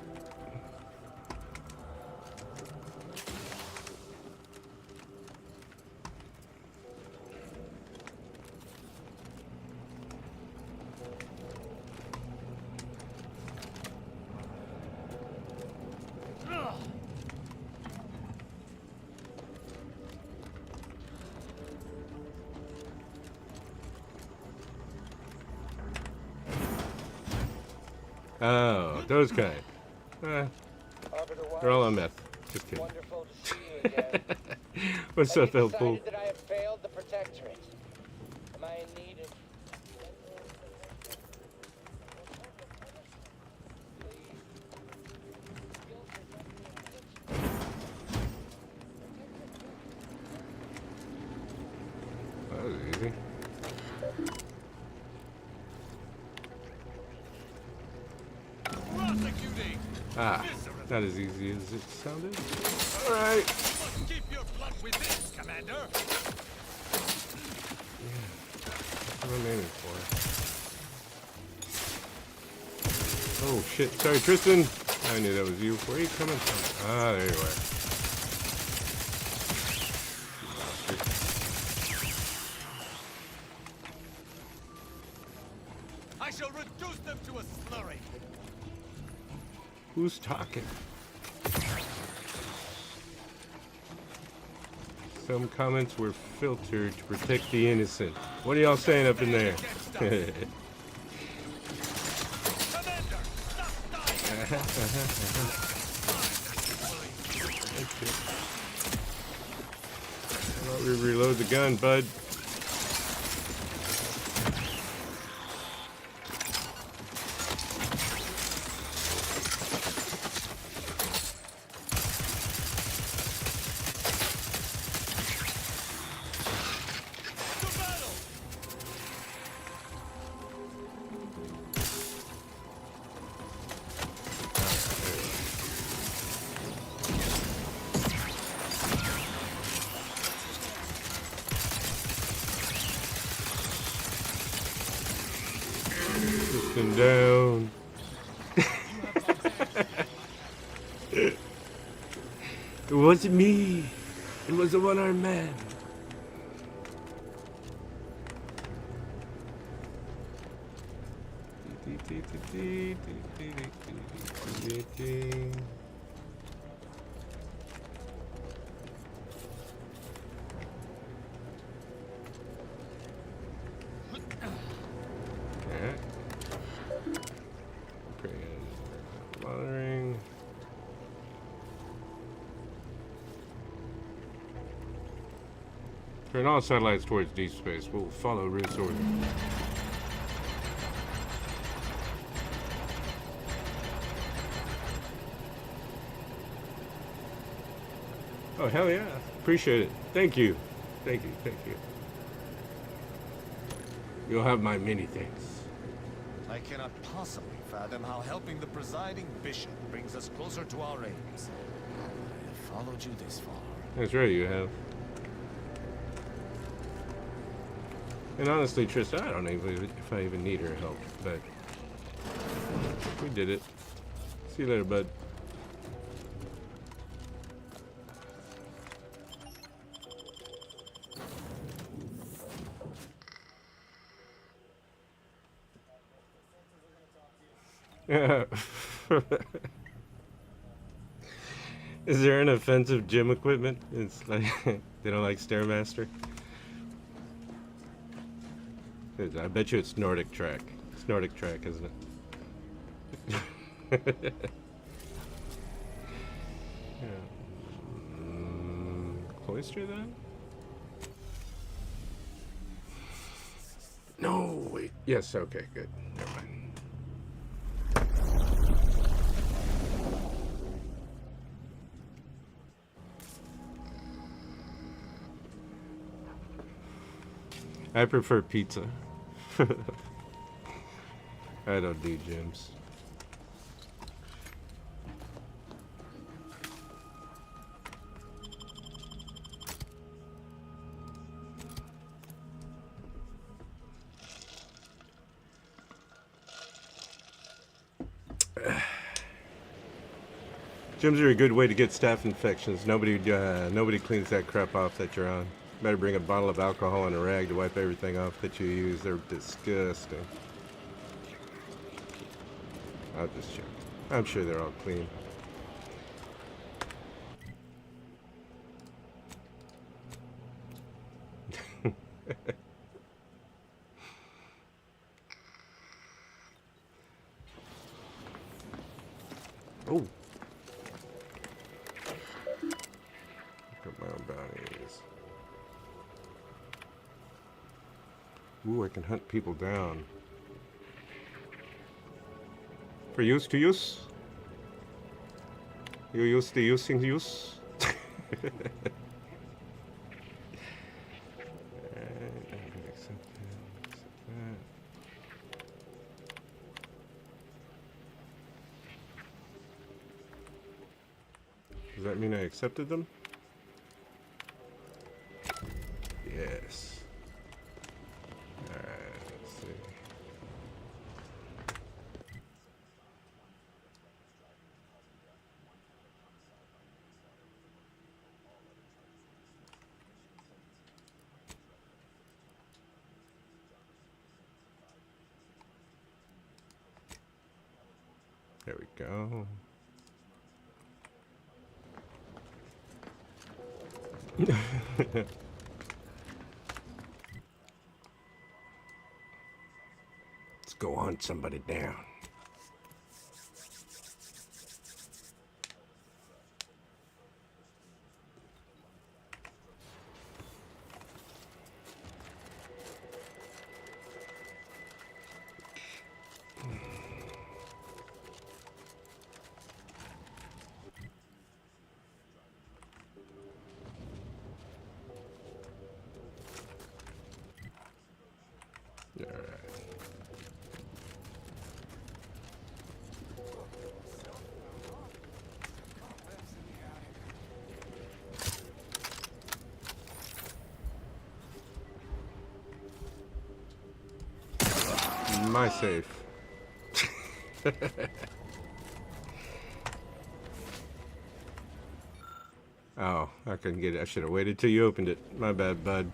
Oh, those kind. They're all on meth. Just kidding. Wonderful to see you again. What's up, Elpo? Decided that I have failed the Protectorate. Am I in need of... That was easy. Ah, not as easy as it sounded. Alright. Keep your blood within, Commander. Yeah, that's what I'm aiming for. Oh shit, sorry Tristan. I knew that was you. Where are you coming from? Ah, there you are. I shall reduce them to a slurry. Who's talking? Some comments were filtered to protect the innocent. What are y'all saying up in there? Reload the gun, bud. System down. It wasn't me. It was the one-armed man. Monitoring. Turn all satellites towards deep space. We'll follow Ruth's order. Oh, hell yeah. Appreciate it. Thank you. Thank you. Thank you. You'll have my many thanks. I cannot possibly fathom how helping the presiding bishop brings us closer to our aims. I have followed you this far. That's right, you have. And honestly, Trista, I don't know if I even need her help, but we did it. See you later, bud. Yeah. Is there an offensive gym equipment? It's like they don't like Stairmaster. I bet you it's Nordic Track. It's Nordic Track, isn't it? Yeah. Cloister then? No, wait. Yes, okay, good. Never mind. I prefer pizza. I don't do gyms. Gyms are a good way to get staph infections. Nobody cleans that crap off that you're on. Better bring a bottle of alcohol and a rag to wipe everything off that you use. They're disgusting. I'll just check. I'm sure they're all clean. Oh. Look at my own bounties. Ooh, I can hunt people down. For use to use? You use the using use? Does that mean I accepted them? Yes. Alright, let's see. There we go. Let's go hunt somebody down. All right. My safe. Oh, I couldn't get it. I should have waited till you opened it. My bad, bud.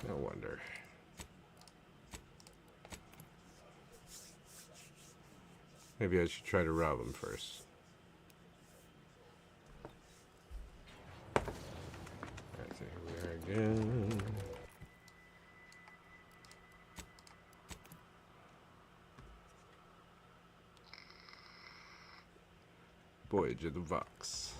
No wonder. Maybe I should try to rob him first. Alright, so here we are again. Voyage of the Vox.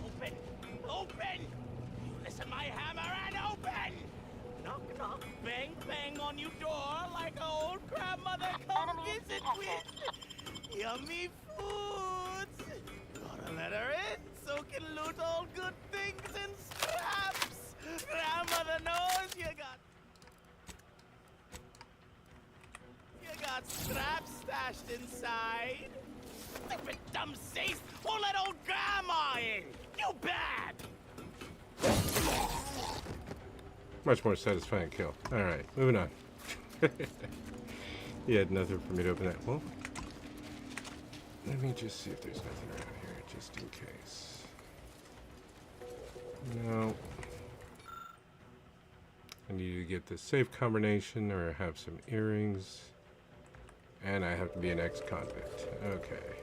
Open! Open! Listen, my hammer, and open! Knock, knock, bang, bang on your door like an old grandmother come visit with yummy foods. Gotta let her in so can loot all good things and scraps. Grandmother knows you got scraps stashed inside. Stupid dumb safe won't let old grandma in. You bad. Much more satisfying kill. Alright, moving on. He had nothing for me to open that. Well, let me just see if there's nothing around here, just in case. No. I need to get the safe combination or have some earrings. And I have to be an ex-convict. Okay.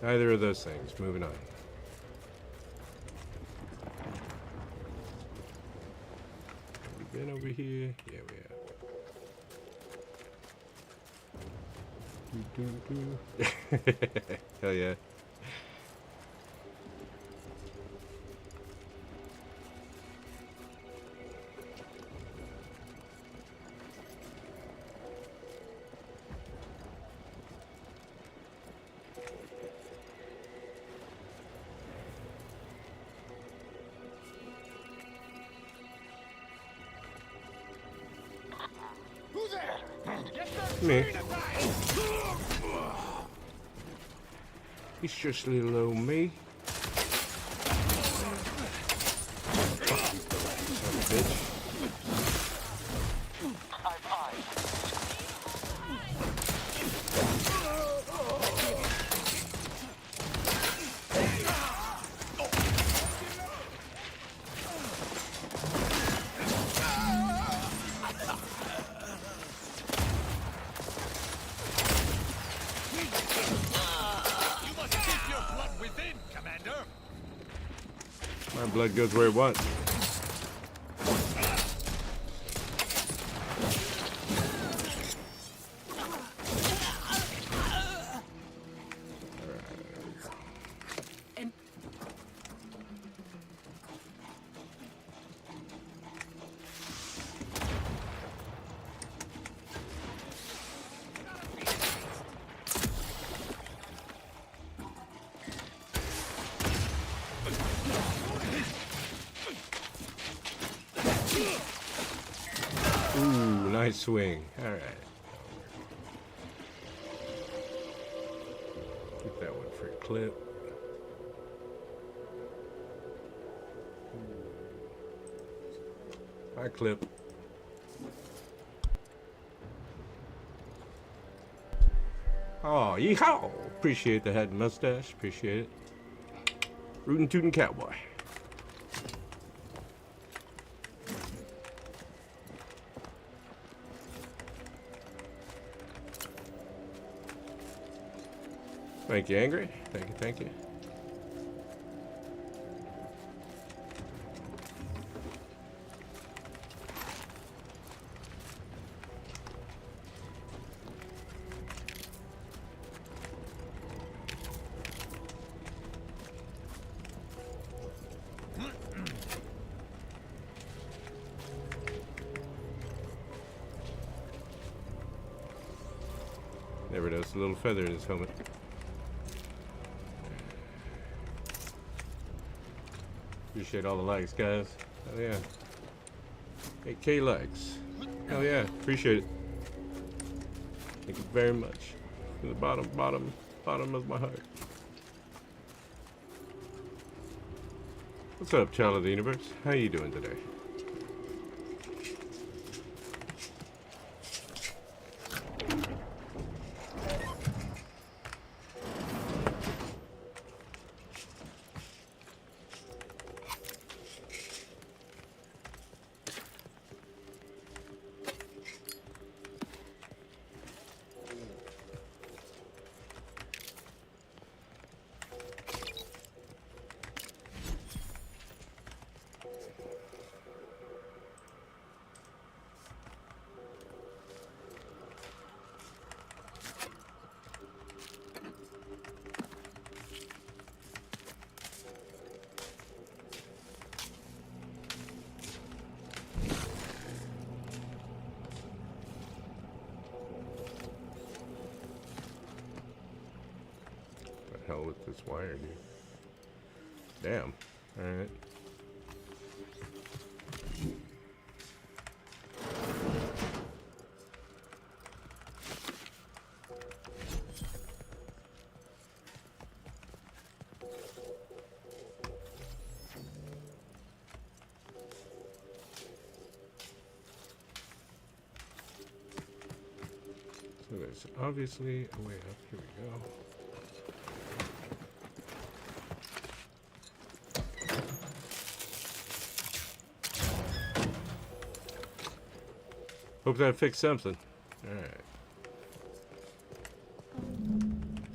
Neither of those things. Moving on. Have we been over here? Yeah, we have. Hell yeah. Who's there? Me. He's just little old me. Bitch. My blood goes where it wants. Ooh, nice swing. All right. Get that one for a clip. Hi, clip. Oh, yeehaw! Appreciate the head and mustache. Appreciate it. Rootin' tootin' cowboy. Thank you, Angry. Thank you, thank you. Never noticed a little feather in his helmet. Appreciate all the likes, guys. Hell yeah. 8K likes. Hell yeah. Appreciate it. Thank you very much. From the bottom of my heart. What's up, child of the universe? How you doing today? Hell with this wire, dude. Damn. Alright. So there's obviously a way up. Here we go. Hope that fixed something. Alright.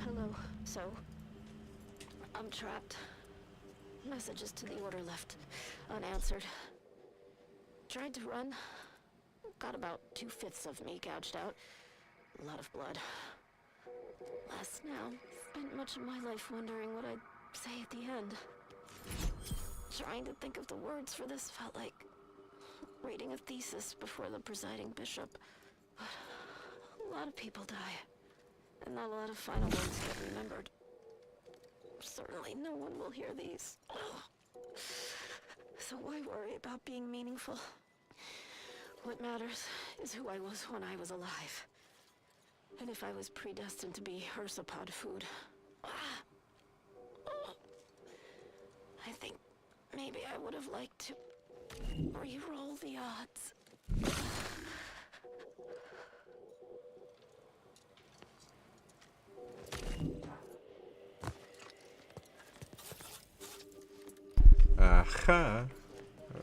Hello. So, I'm trapped. Messages to the order left unanswered. Tried to run. Got about 2/5 of me gouged out. A lot of blood. Last now. Spent much of my life wondering what I'd say at the end. Trying to think of the words for this felt like reading a thesis before the presiding bishop. But a lot of people die, and not a lot of final ones get remembered. Certainly no one will hear these. So why worry about being meaningful? What matters is who I was when I was alive. And if I was predestined to be Ursapod food. I think maybe I would have liked to re-roll the odds. Aha!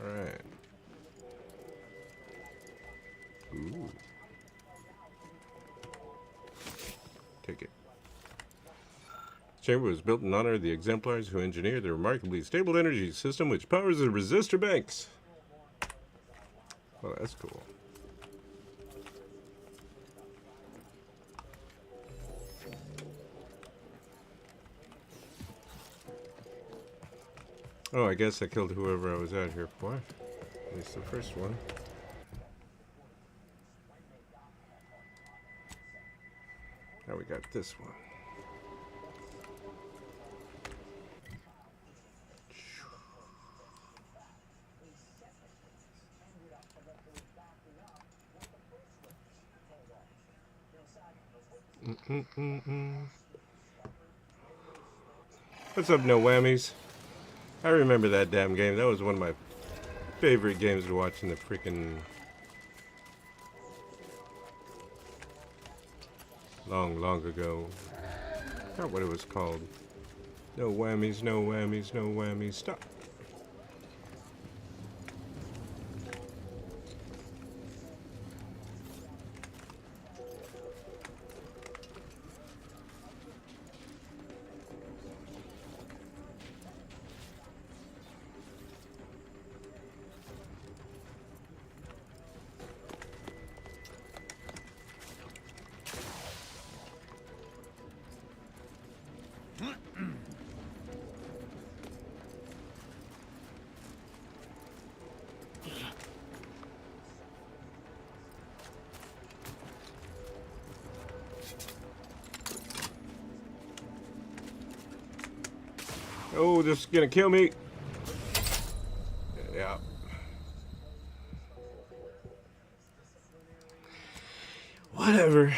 Alright. Ooh. Take it. This chamber was built in honor of the exemplars who engineered the remarkably stable energy system which powers the resistor banks. Well, that's cool. Oh, I guess I killed whoever I was out here for. At least the first one. Now we got this one. What's up, No Whammies? I remember that damn game. That was one of my favorite games to watch in the freaking long ago. I forgot what it was called. No whammies, no whammies, no whammies. Stop. Oh, this is gonna kill me. Yeah. Whatever.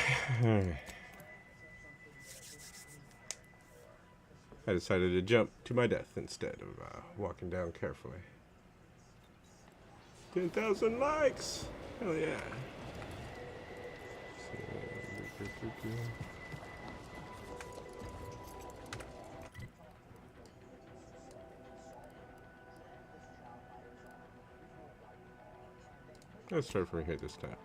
I decided to jump to my death instead of walking down carefully. 10,000 likes! Hell yeah. Let's start from here this time.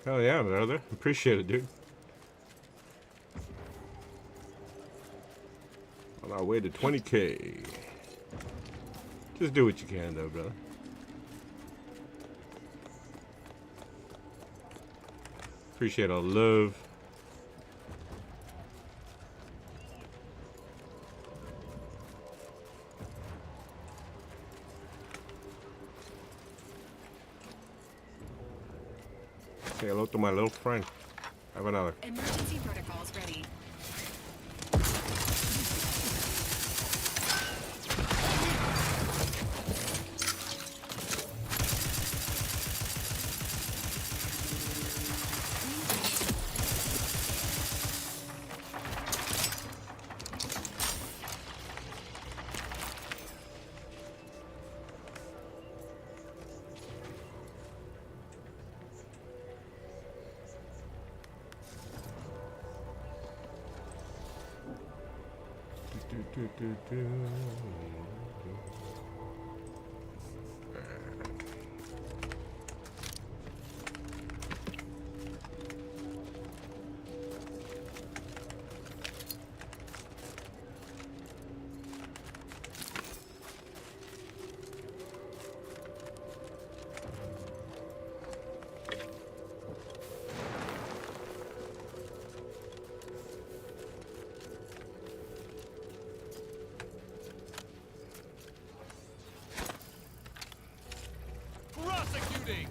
Hell yeah, brother. Appreciate it, dude. On our way to 20K. Just do what you can, though, brother. Appreciate all the love. Say hello to my little friend. Have another. Emergency protocols ready. Prosecuting!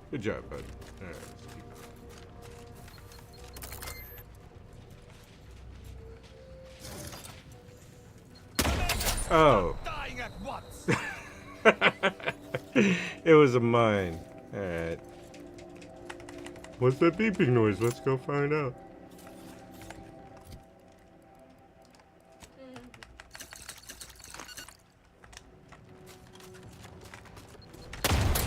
Good job, bud. All right, let's keep going. Oh. Dying at once. It was a mine. Alright. What's that beeping noise? Let's go find out.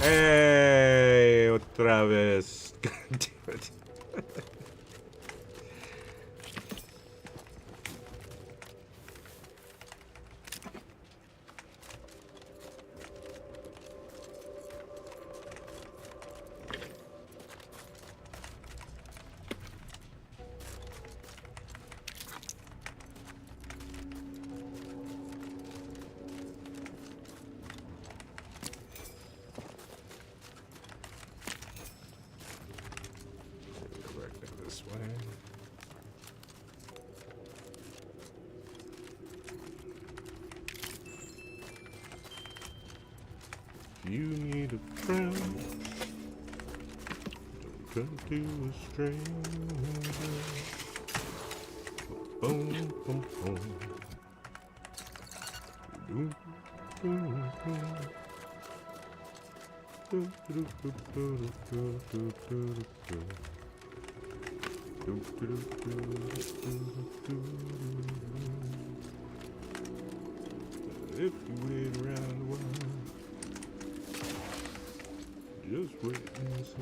Hey, otra vez. God damn it. This way. You need a friend. Don't turn to a stranger. Boom, boom, boom. If you wait around a while, just wait and see.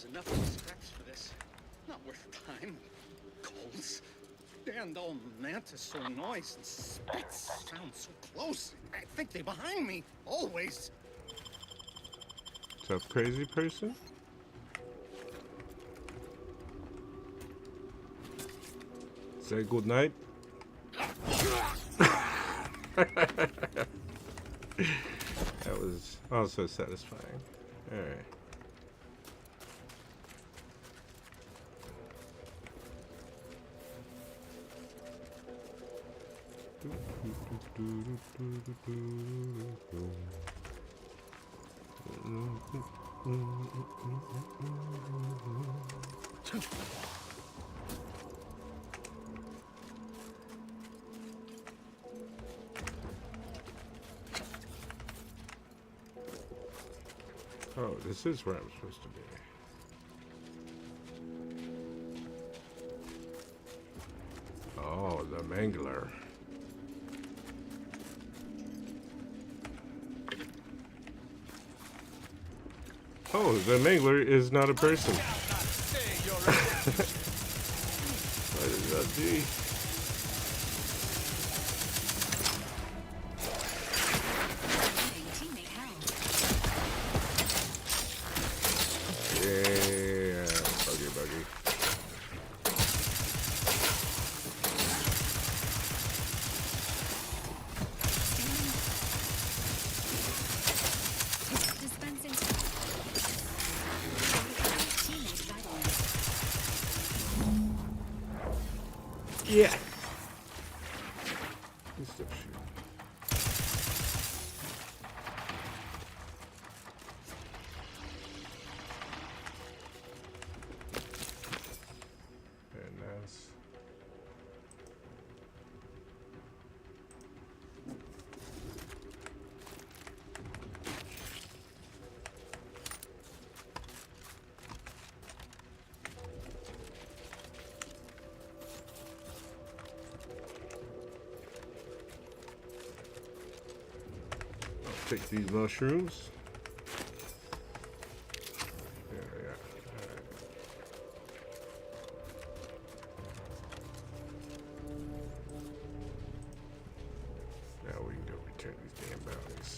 Enough of the scraps for this. Not worth time. Coals. Damned old mantis so noise and spits sound so close. I think they're behind me. Always. What's up, crazy person? Say good night. That was also satisfying. Alright. Oh, this is where I'm supposed to be. Oh, the Mangler. Oh, the Mangler is not a person. What is that, D? Yeah, buggy. Yeah. Good stuff, shoot. Very nice. Take these mushrooms. Yeah. Alright. Now we can go return these damn bounties.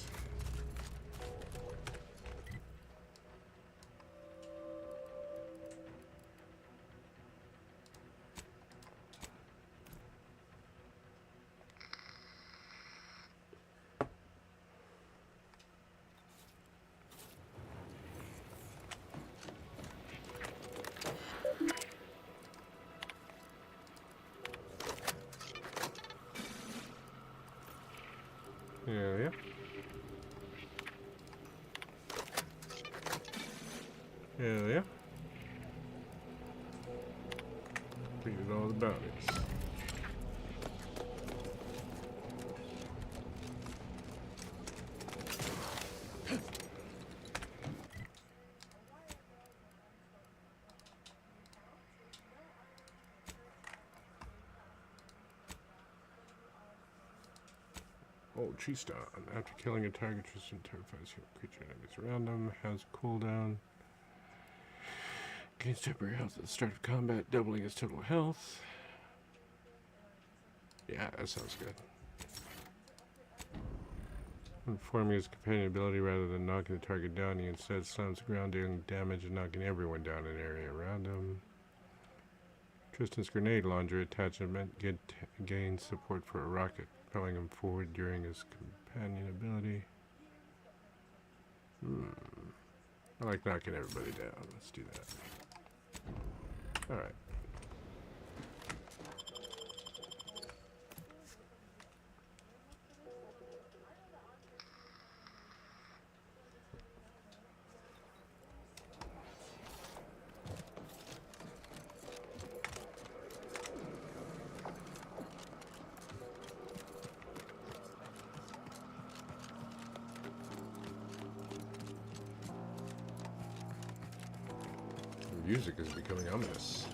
Yeah. Yeah. Completed all the bounties. Oh, tree stun. After killing a target, Tristan terrifies your creature enemies around them. Has a cooldown. Gains temporary health at the start of combat, doubling his total health. Yeah, that sounds good. Informing his companion ability, rather than knocking the target down, he instead slams the ground, dealing damage and knocking everyone down in an area around him. Tristan's grenade launcher attachment gains support for a rocket, propelling him forward during his companion ability. I like knocking everybody down. Let's do that. Alright. Music is becoming ominous.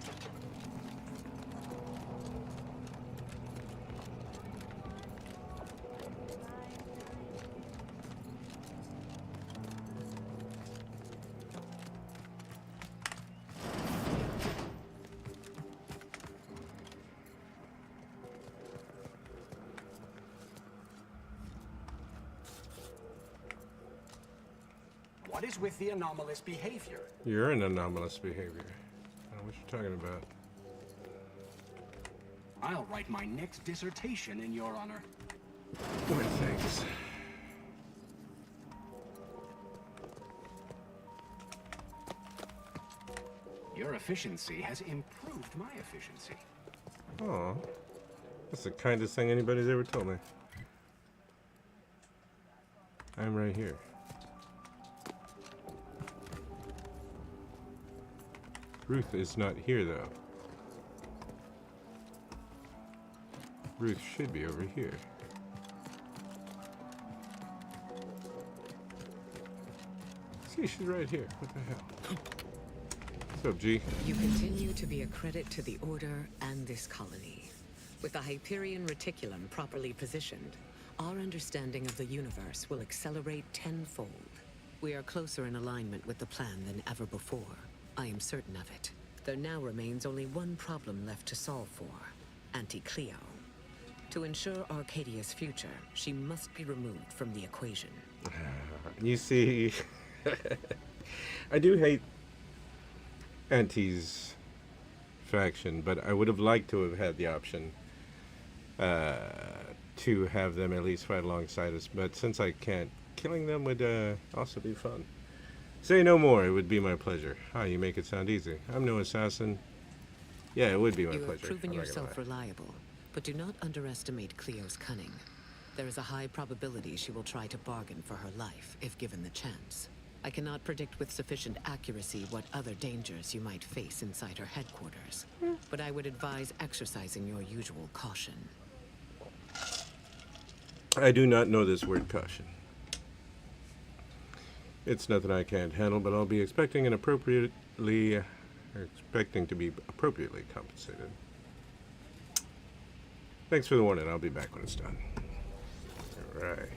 What is with the anomalous behavior? You're an anomalous behavior. I don't know what you're talking about. I'll write my next dissertation in your honor. Well, thanks. Your efficiency has improved my efficiency. Aw. That's the kindest thing anybody's ever told me. I'm right here. Ruth is not here, though. Ruth should be over here. See, she's right here. What the hell? What's up, G? You continue to be a credit to the Order and this colony. With the Hyperion Reticulum properly positioned, our understanding of the universe will accelerate tenfold. We are closer in alignment with the plan than ever before. I am certain of it. There now remains only one problem left to solve for: Auntie Cleo. To ensure Arcadia's future, she must be removed from the equation. You see, I do hate Auntie's faction, but I would have liked to have had the option to have them at least fight alongside us. But since I can't, killing them would also be fun. Say no more, it would be my pleasure. Ah, you make it sound easy. I'm no assassin. Yeah, it would be my You pleasure. have proven I'm not gonna yourself lie. reliable, but do not underestimate Cleo's cunning. There is a high probability she will try to bargain for her life, if given the chance. I cannot predict with sufficient accuracy what other dangers you might face inside her headquarters, but I would advise exercising your usual caution. I do not know this word caution. It's nothing I can't handle, but I'll be expecting to be appropriately compensated. Thanks for the warning. I'll be back when it's done. All right.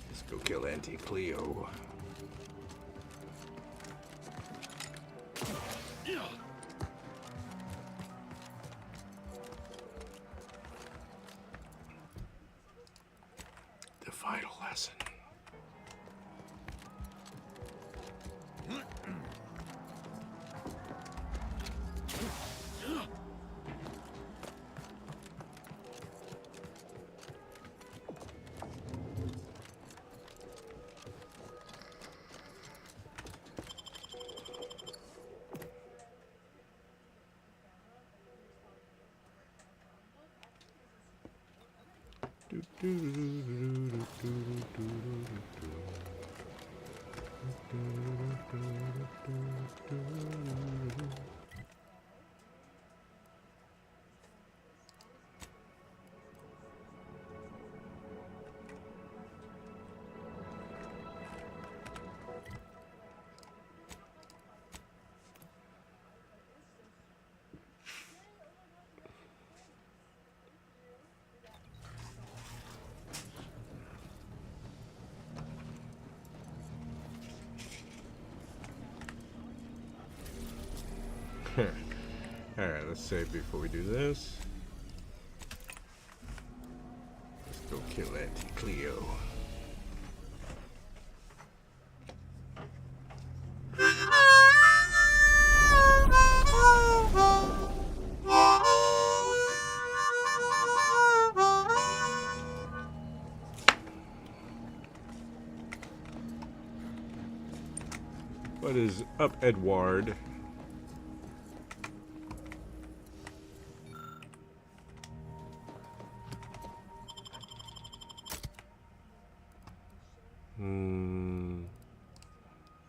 Let's go kill Auntie Cleo. The final lesson. Alright, let's save before we do this. Let's go kill Auntie Cleo. What is up, Edward?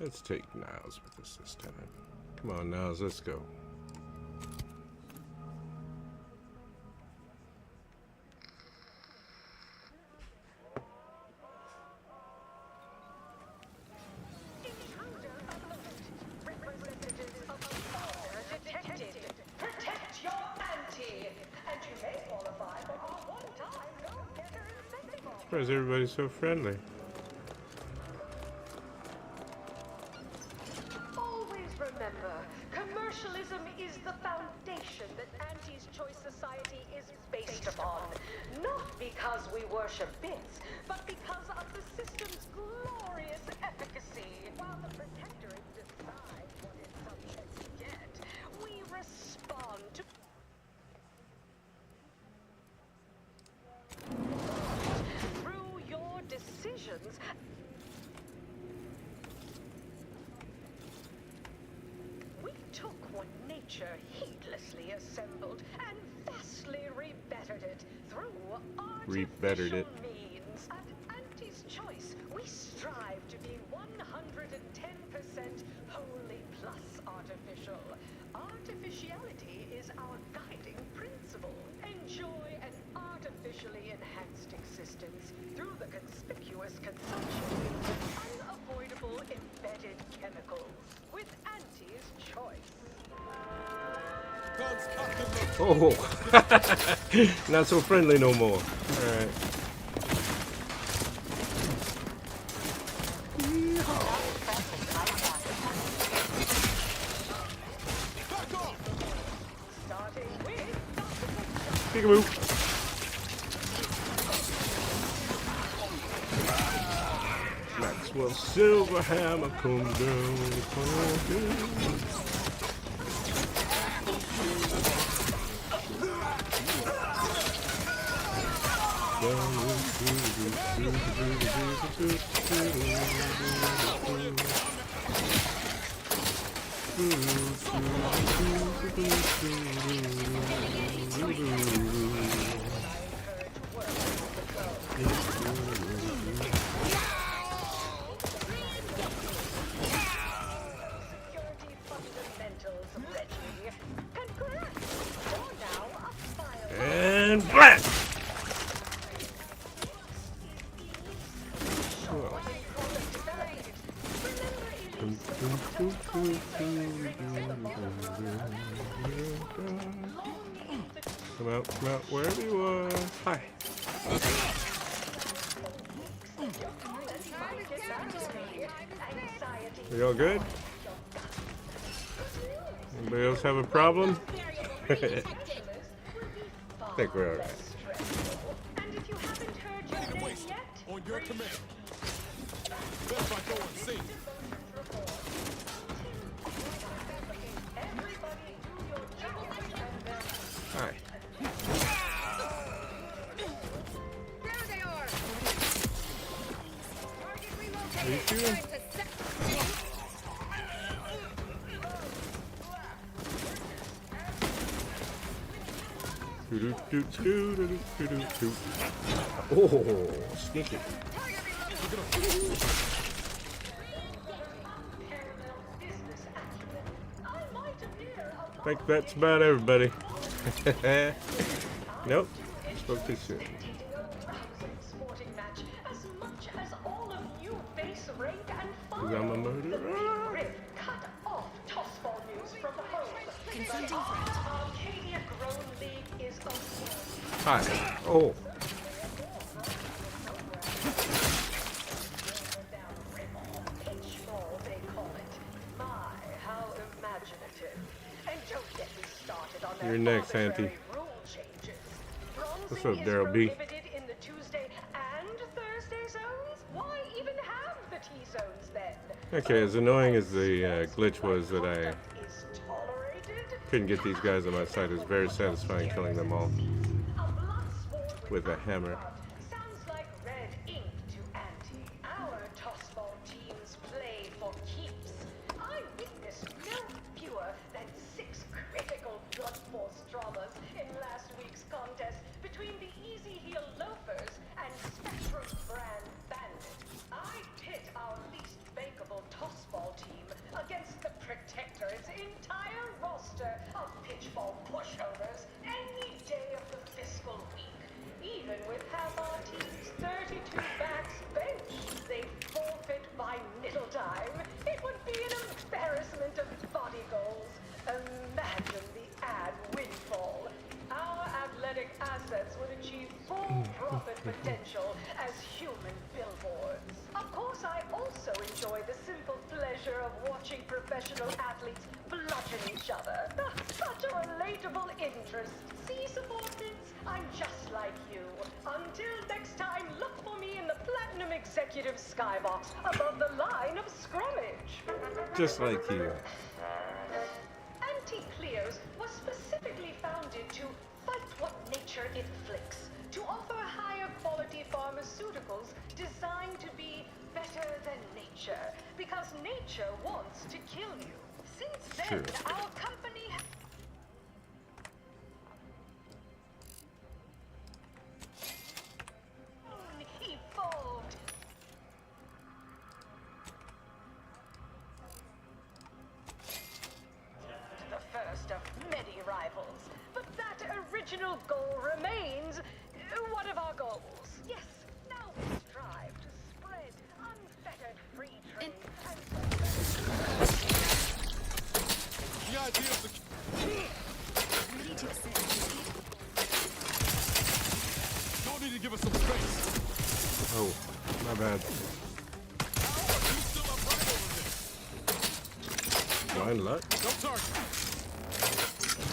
Let's take Niles with us this time. Come on, Niles, let's go. Why is everybody so friendly? Always remember, commercialism is the foundation that Auntie's Choice Society is based upon. Not because we worship bits, but because of the system's glorious efficacy. While the Protectorate decides what its subjects get, we respond to... through your decisions. We took what nature heedlessly assembled and vastly rebettered it through Rebettered it. artificial means. At Auntie's Choice, we strive to be 110% wholly plus artificial. Artificiality is our guiding principle. Enjoy an artificially enhanced existence through the conspicuous consumption of unavoidable embedded chemicals. With Auntie's Choice. Oh, not so friendly no more. All right. Peekaboo. Maxwell Silverhammer come down upon and blast! Come out, wherever you are. Hi. We all good? Anybody else have a problem? I think we're alright. And if you haven't heard your name yet, on your command. Best I go and see. Hi. there they are. Are you sure? Oh, sneaky. I think that's about everybody. Nope. Spoke too soon. Because I'm a murderer. Cut off Tossball news from the hose. Arcadia Grown League is over. Hi. Oh. Pitchball, they call it. My, how imaginative. And don't get me started on You're their next, Auntie. arbitrary rule changes. What's Bronzing up, Daryl is B? prohibited in the Tuesday and Thursday zones? Why even have the T-zones then? Okay, as annoying as the glitch was that I couldn't get these guys on my side, it was very satisfying killing them all with a hammer. Sounds like red ink to Auntie. Our Tossball teams play for keeps. I witnessed no fewer than 6 critical Blood Force dramas in last week's contest between the Easy Heel Loafers and Spectrum Brand Bandit. I pit our least bankable Tossball team against the Protectorate's entire roster of pitchball pushovers any day of the fiscal week. Even with half our team's 32 backs bench, they forfeit by middle time. It would be an embarrassment of body goals. Imagine the ad windfall. Our athletic assets would achieve full profit potential as human billboards. Of course, I also enjoy the simple pleasure of watching professional athletes bludgeon each other. Such a relatable interest. See, subordinates, I'm just like you. Until next time, look for me in the Platinum Executive Skybox above the line of scrummage. Just like you. Anti-Clears was specifically founded to fight what nature inflicts, to offer higher quality pharmaceuticals designed to be better than nature, because nature wants to kill you. Since then, our company has evolved. The first of many rivals, but that original goal remains one of our goals. Yes, now we strive to spread unfettered free trade The idea of the... Ready to assist. You'll need to give us some space. Oh, my bad. You still upright over there. Blind luck? No target.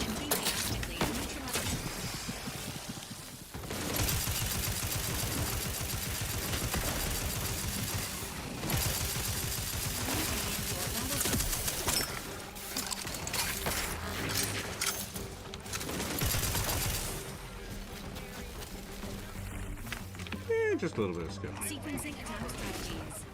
Enthusiastically neutralized. Just a little bit of skill. Sequencing attack strategies.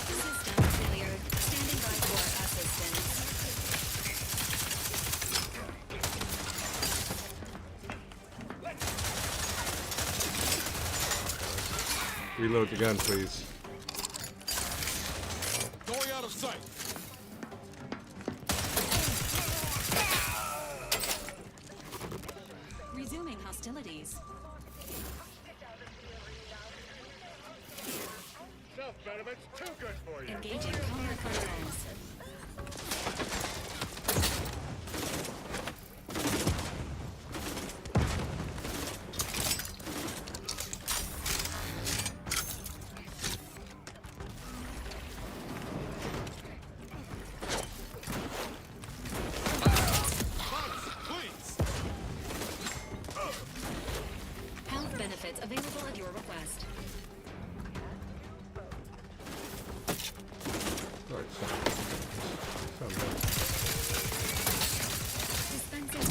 System failure. Standing by for assistance. Reload the gun, please. Going out of sight. Resuming hostilities. Self-betterment's too good for you. Engaging counter cartels. Health benefits available at your request. Right, so Dispensing.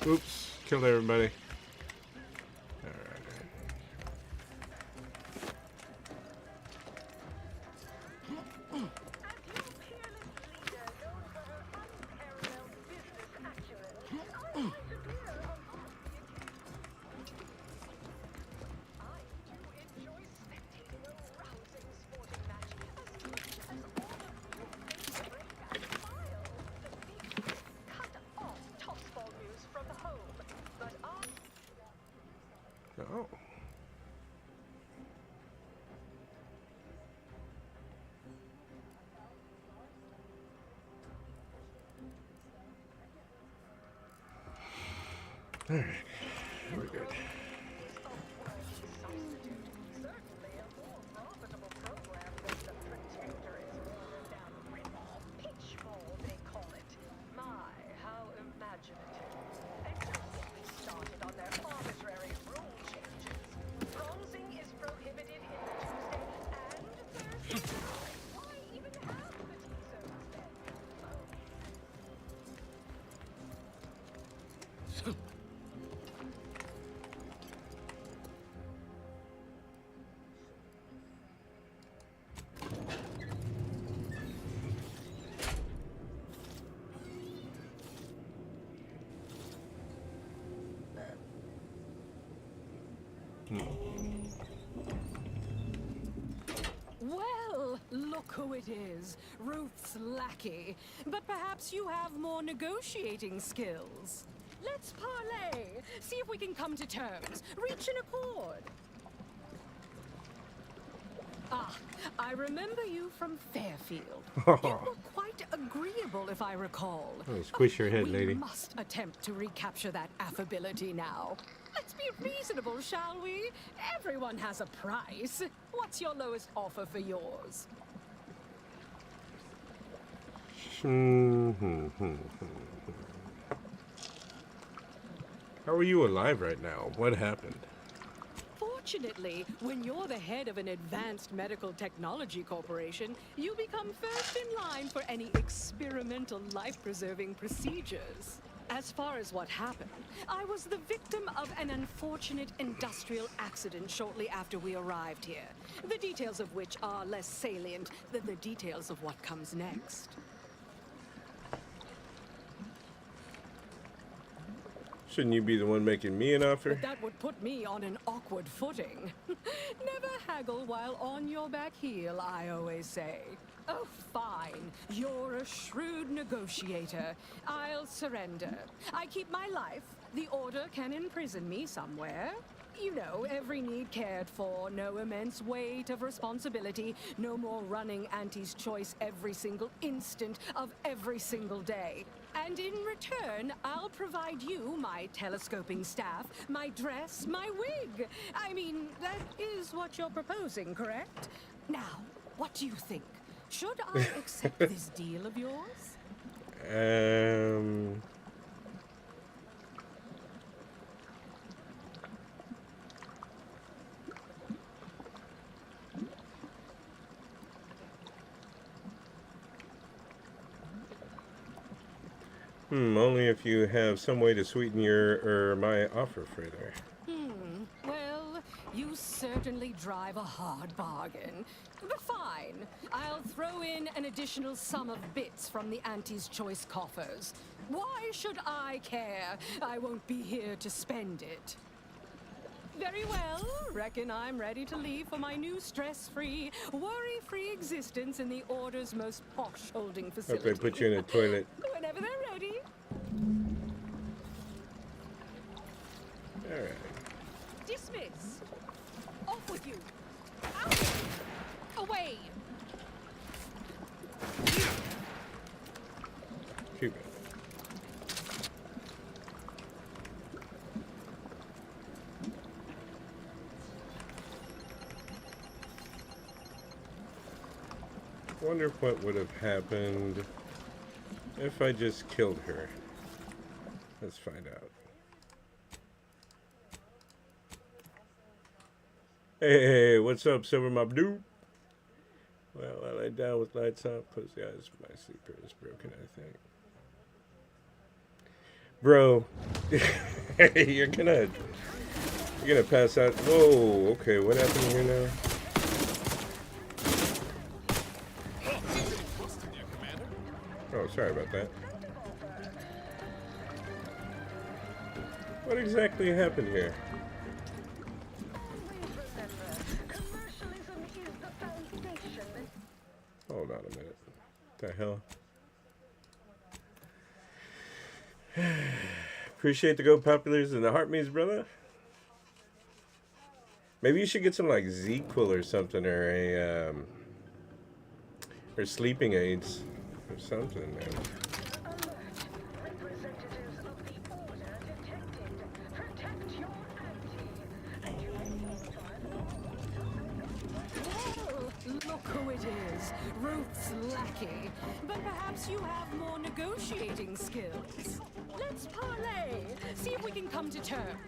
oops, killed everybody. Oh. All right, we're good. look who it is. Ruth's lackey. But perhaps you have more negotiating skills. Let's parlay. See if we can come to terms. Reach an accord. Ah, I remember you from Fairfield. You were quite agreeable, if I recall. Oh, squish your head, We lady. must attempt to recapture that affability now. Let's be reasonable, shall we? Everyone has a price. What's your lowest offer for yours? How are you alive right now? What happened? Fortunately, when you're the head of an advanced medical technology corporation, you become first in line for any experimental life-preserving procedures. As far as what happened, I was the victim of an unfortunate industrial accident shortly after we arrived here, the details of which are less salient than the details of what comes next. Shouldn't you be the one making me an offer? But that would put me on an awkward footing. Never haggle while on your back heel, I always say. Oh, fine. You're a shrewd negotiator. I'll surrender. I keep my life. The Order can imprison me somewhere. You know, every need cared for, no immense weight of responsibility, no more running Auntie's choice every single instant of every single day. And in return, I'll provide you my telescoping staff, my dress, my wig. I mean, that is what you're proposing, correct? Now, what do you think? Should I accept this deal of yours? Only if you have some way to sweeten your my offer further. Well, you certainly drive a hard bargain. But fine. I'll throw in an additional sum of bits from the Auntie's Choice coffers. Why should I care? I won't be here to spend it. Very well. Reckon I'm ready to leave for my new stress-free, worry-free existence in the Order's most posh holding Hope facility. they put you in a toilet. Whenever they're ready. Alright. Dismiss. Off with you. Out. Away. Too bad. Wonder what would have happened if I just killed her. Let's find out. Hey, what's up, Silver Mob Dude? Well, I lay down with lights off, pussy eyes, my sleeper is broken, I think. Bro, you're gonna pass out. Whoa, okay, what happened here now? Oh, sorry about that. What exactly happened here? Hold on a minute. What the hell? Appreciate the Go Populars and the Heart Me's, brother. Maybe you should get some like ZQuil or something, or a or sleeping aids or something, man. Look who it is, Ruth's lackey. But perhaps you have more negotiating skills. Let's parlay, see if we can come to terms.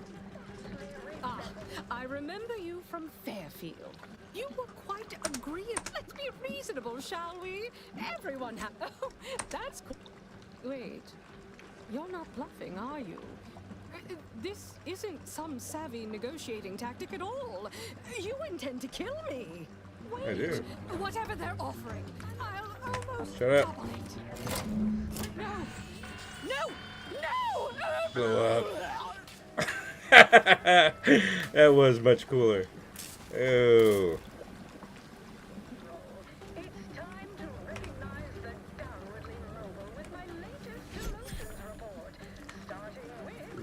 Ah, I remember you from Fairfield. You were quite agreeable. Let's be reasonable, shall we? Everyone has... Oh, that's cool. Wait, you're not bluffing, are you? This isn't some savvy negotiating tactic at all. You intend to kill me. Wait, I do. Whatever they're offering, I'll almost Shut up. double it. No! No! No! Blow up. That was much cooler. Oh. It's time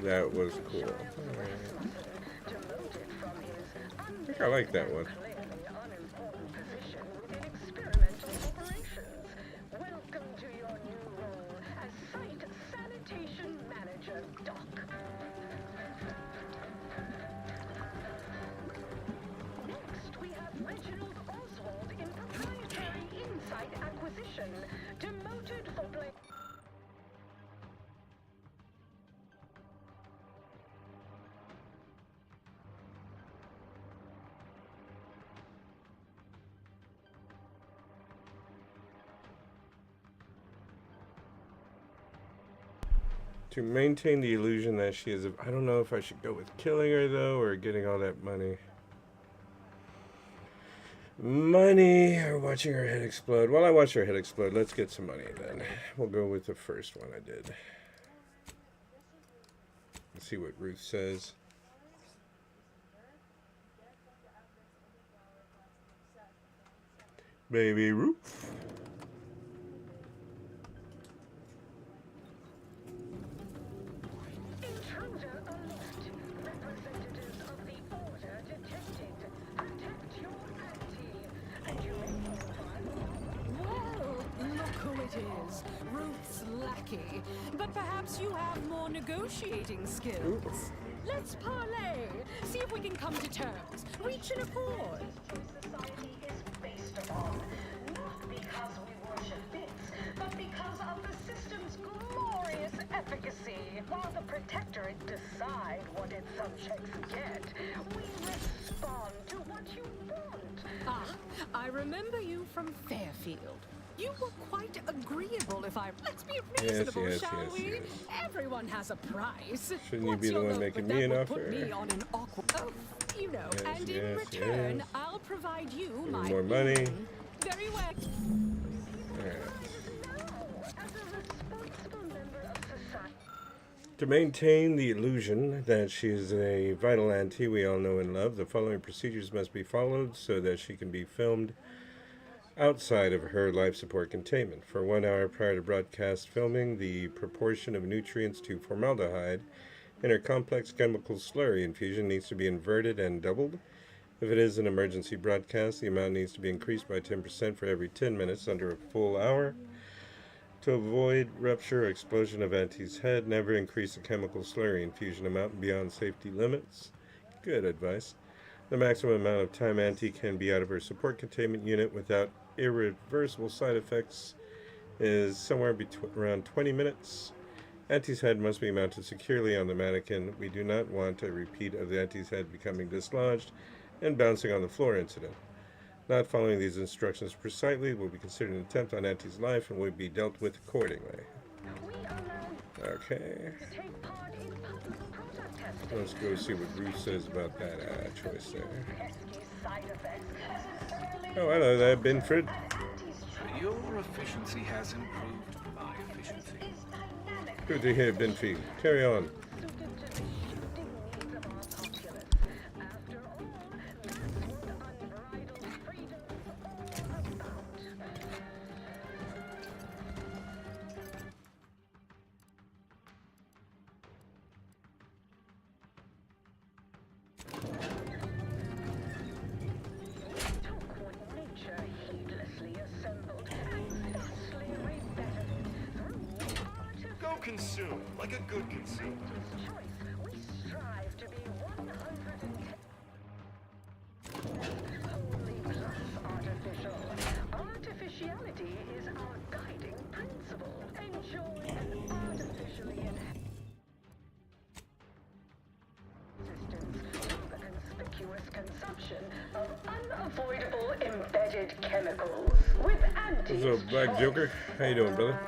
That was cool. Alright. I think I like that one. Welcome to your new role as Site Sanitation Manager, Doc. Next, we have Reginald Oswald in Proprietary Insight Acquisition, demoted for play. To maintain the illusion that she is. I don't know if I should go with killing her though, or getting all that money. Money or watching her head explode. Well, I watched her head explode. Let's get some money then. We'll go with the first one I did. Let's see what Ruth says. Baby Ruth. Intruder alert. Representatives of the Order detected. Protect your auntie. And you may Well, look who it is. Ruth's lackey. But perhaps you have more negotiating skills. Let's parlay. See if we can come to terms. Reach an accord. society is based upon. Not because we worship bits, but because of the system's glorious efficacy. While the Protectorate decide what its subjects get, we respond to what you want. Ah, I remember you from Fairfield. You were quite agreeable if I... Let's be reasonable, shall we? Everyone has a price. Shouldn't you be the one making me an offer? Put me on an awkward... Oh, you know, and in return, I'll provide you my... More money. Very well. Alright. To maintain the illusion that she is a vital auntie we all know and love, the following procedures must be followed so that she can be filmed outside of her life support containment. For 1 hour prior to broadcast filming, the proportion of nutrients to formaldehyde in her complex chemical slurry infusion needs to be inverted and doubled. If it is an emergency broadcast, the amount needs to be increased by 10% for every 10 minutes under a full hour. To avoid rupture or explosion of Auntie's head, never increase the chemical slurry infusion amount beyond safety limits. Good advice. The maximum amount of time Auntie can be out of her support containment unit without irreversible side effects is somewhere around 20 minutes. Auntie's head must be mounted securely on the mannequin. We do not want a repeat of the Auntie's head becoming dislodged and bouncing on the floor incident. Not following these instructions precisely will be considered an attempt on Auntie's life and will be dealt with accordingly. Okay. Let's go see what Ruth says about that choice there. Oh, hello there, Binford. Your efficiency has improved my efficiency. Good to hear, Binford. Carry on. Consume, like a good consumer. We strive to be 110 wholly plus artificial. Artificiality is our guiding principle. Enjoy an artificially enhanced existence through the conspicuous consumption of unavoidable embedded chemicals with What's up, Black Joker? How you doing, brother?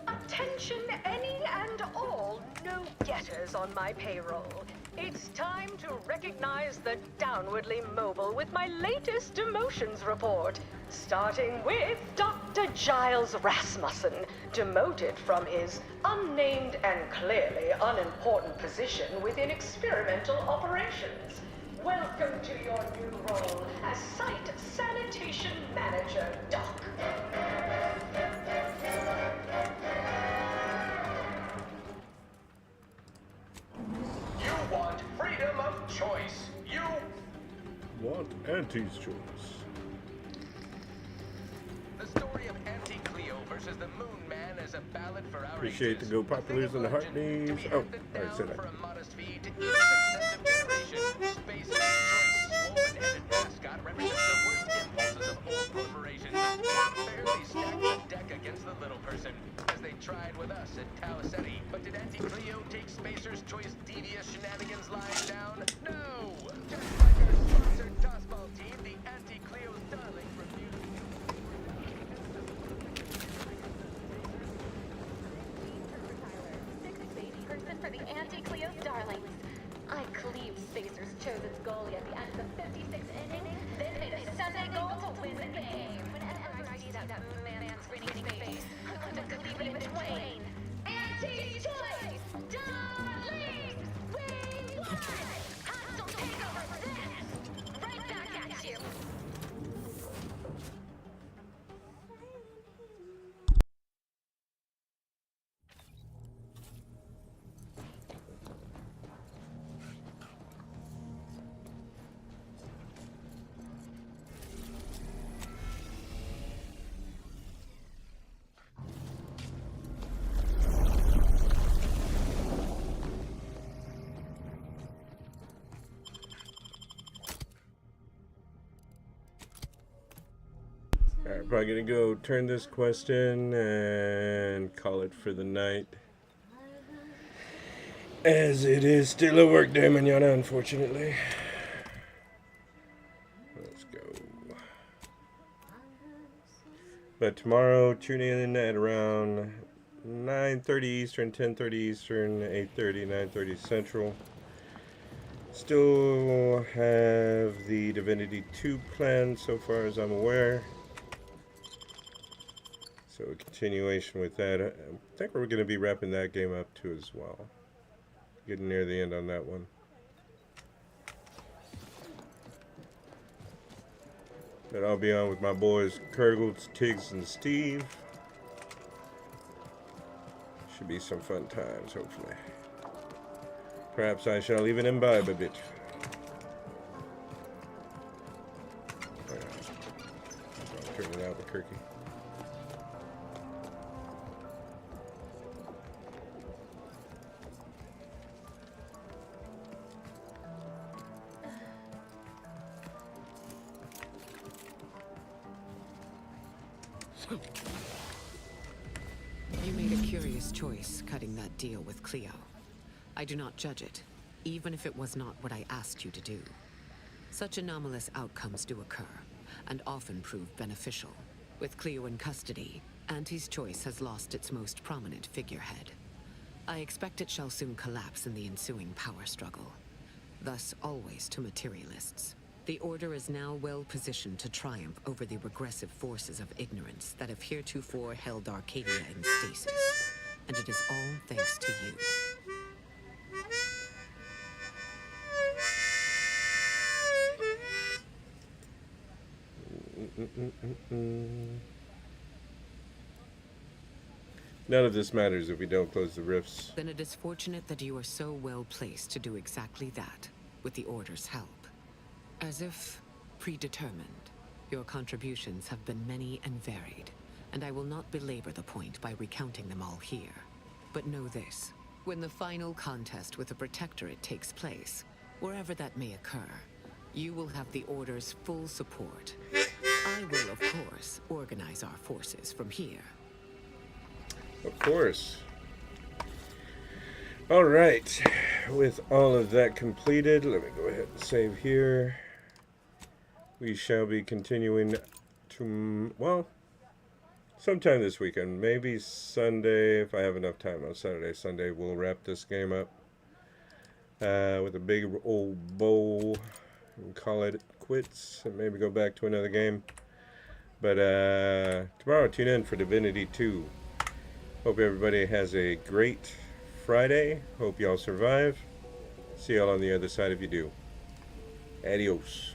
Attention any and all no-getters on my payroll. It's time to recognize the downwardly mobile with my latest demotions report. Starting with Dr. Giles Rasmussen, demoted from his unnamed and clearly unimportant position within experimental operations. Welcome to your new role as Site Sanitation Manager, Doc. want Auntie's choice. The story of Auntie Cleo versus the Moon Man is a ballad for our Appreciate the ages. go populars and the heart knees. Oh, alright, say that. For a modest fee to each successive generation, Space's choice swollen-headed mascot represents the worst impulses of old corporations. Fairly stacked the deck against the little person, as they tried with us at Talisetti. But did Auntie Cleo take Spacer's choice devious shenanigans lying down? No! Just like our sponsored tossball team, the Auntie Cleo's darling refused. Person for the Anti-Cleo's darlings. I cleaved Spacer's chosen goalie at the end of the 56th inning, then made a Sunday goal to win the game. Whenever I see that man's grinning face, I want to cleave it in twain. Auntie's choice! Darlings! We won! Hostile takeover this! Right back at you! Alright, probably gonna go turn this quest in and call it for the night. As it is still a work day, mañana, unfortunately. Let's go. But tomorrow, tune in at around 9:30 Eastern, 10:30 Eastern, 8:30, 9:30 Central. Still have the Divinity 2 planned so far as I'm aware. So a continuation with that. I think we're going to be wrapping that game up too as well. Getting near the end on that one. But I'll be on with my boys Kurgles, Tiggs, and Steve. Should be some fun times, hopefully. Perhaps I shall even imbibe a bit. I'll turn it Albuquerque. You made a curious choice cutting that deal with Cleo. I do not judge it, even if it was not what I asked you to do. Such anomalous outcomes do occur, and often prove beneficial. With Cleo in custody, Auntie's choice has lost its most prominent figurehead. I expect it shall soon collapse in the ensuing power struggle. Thus always to materialists. The Order is now well positioned to triumph over the regressive forces of ignorance that have heretofore held Arcadia in stasis. And it is all thanks to you. None of this matters if we don't close the rifts. Then it is fortunate that you are so well placed to do exactly that, with the Order's help. As if predetermined, your contributions have been many and varied, and I will not belabor the point by recounting them all here. But know this, when the final contest with the Protectorate takes place, wherever that may occur, you will have the Order's full support. I will, of course, organize our forces from here. Of course. Alright, with all of that completed, let me go ahead and save here. We shall be continuing to, well, sometime this weekend, maybe Sunday, if I have enough time on Saturday, Sunday, we'll wrap this game up with a big old bowl and call it quits and maybe go back to another game. But tomorrow, tune in for Divinity 2. Hope everybody has a great Friday. Hope y'all survive. See y'all on the other side if you do. Adios.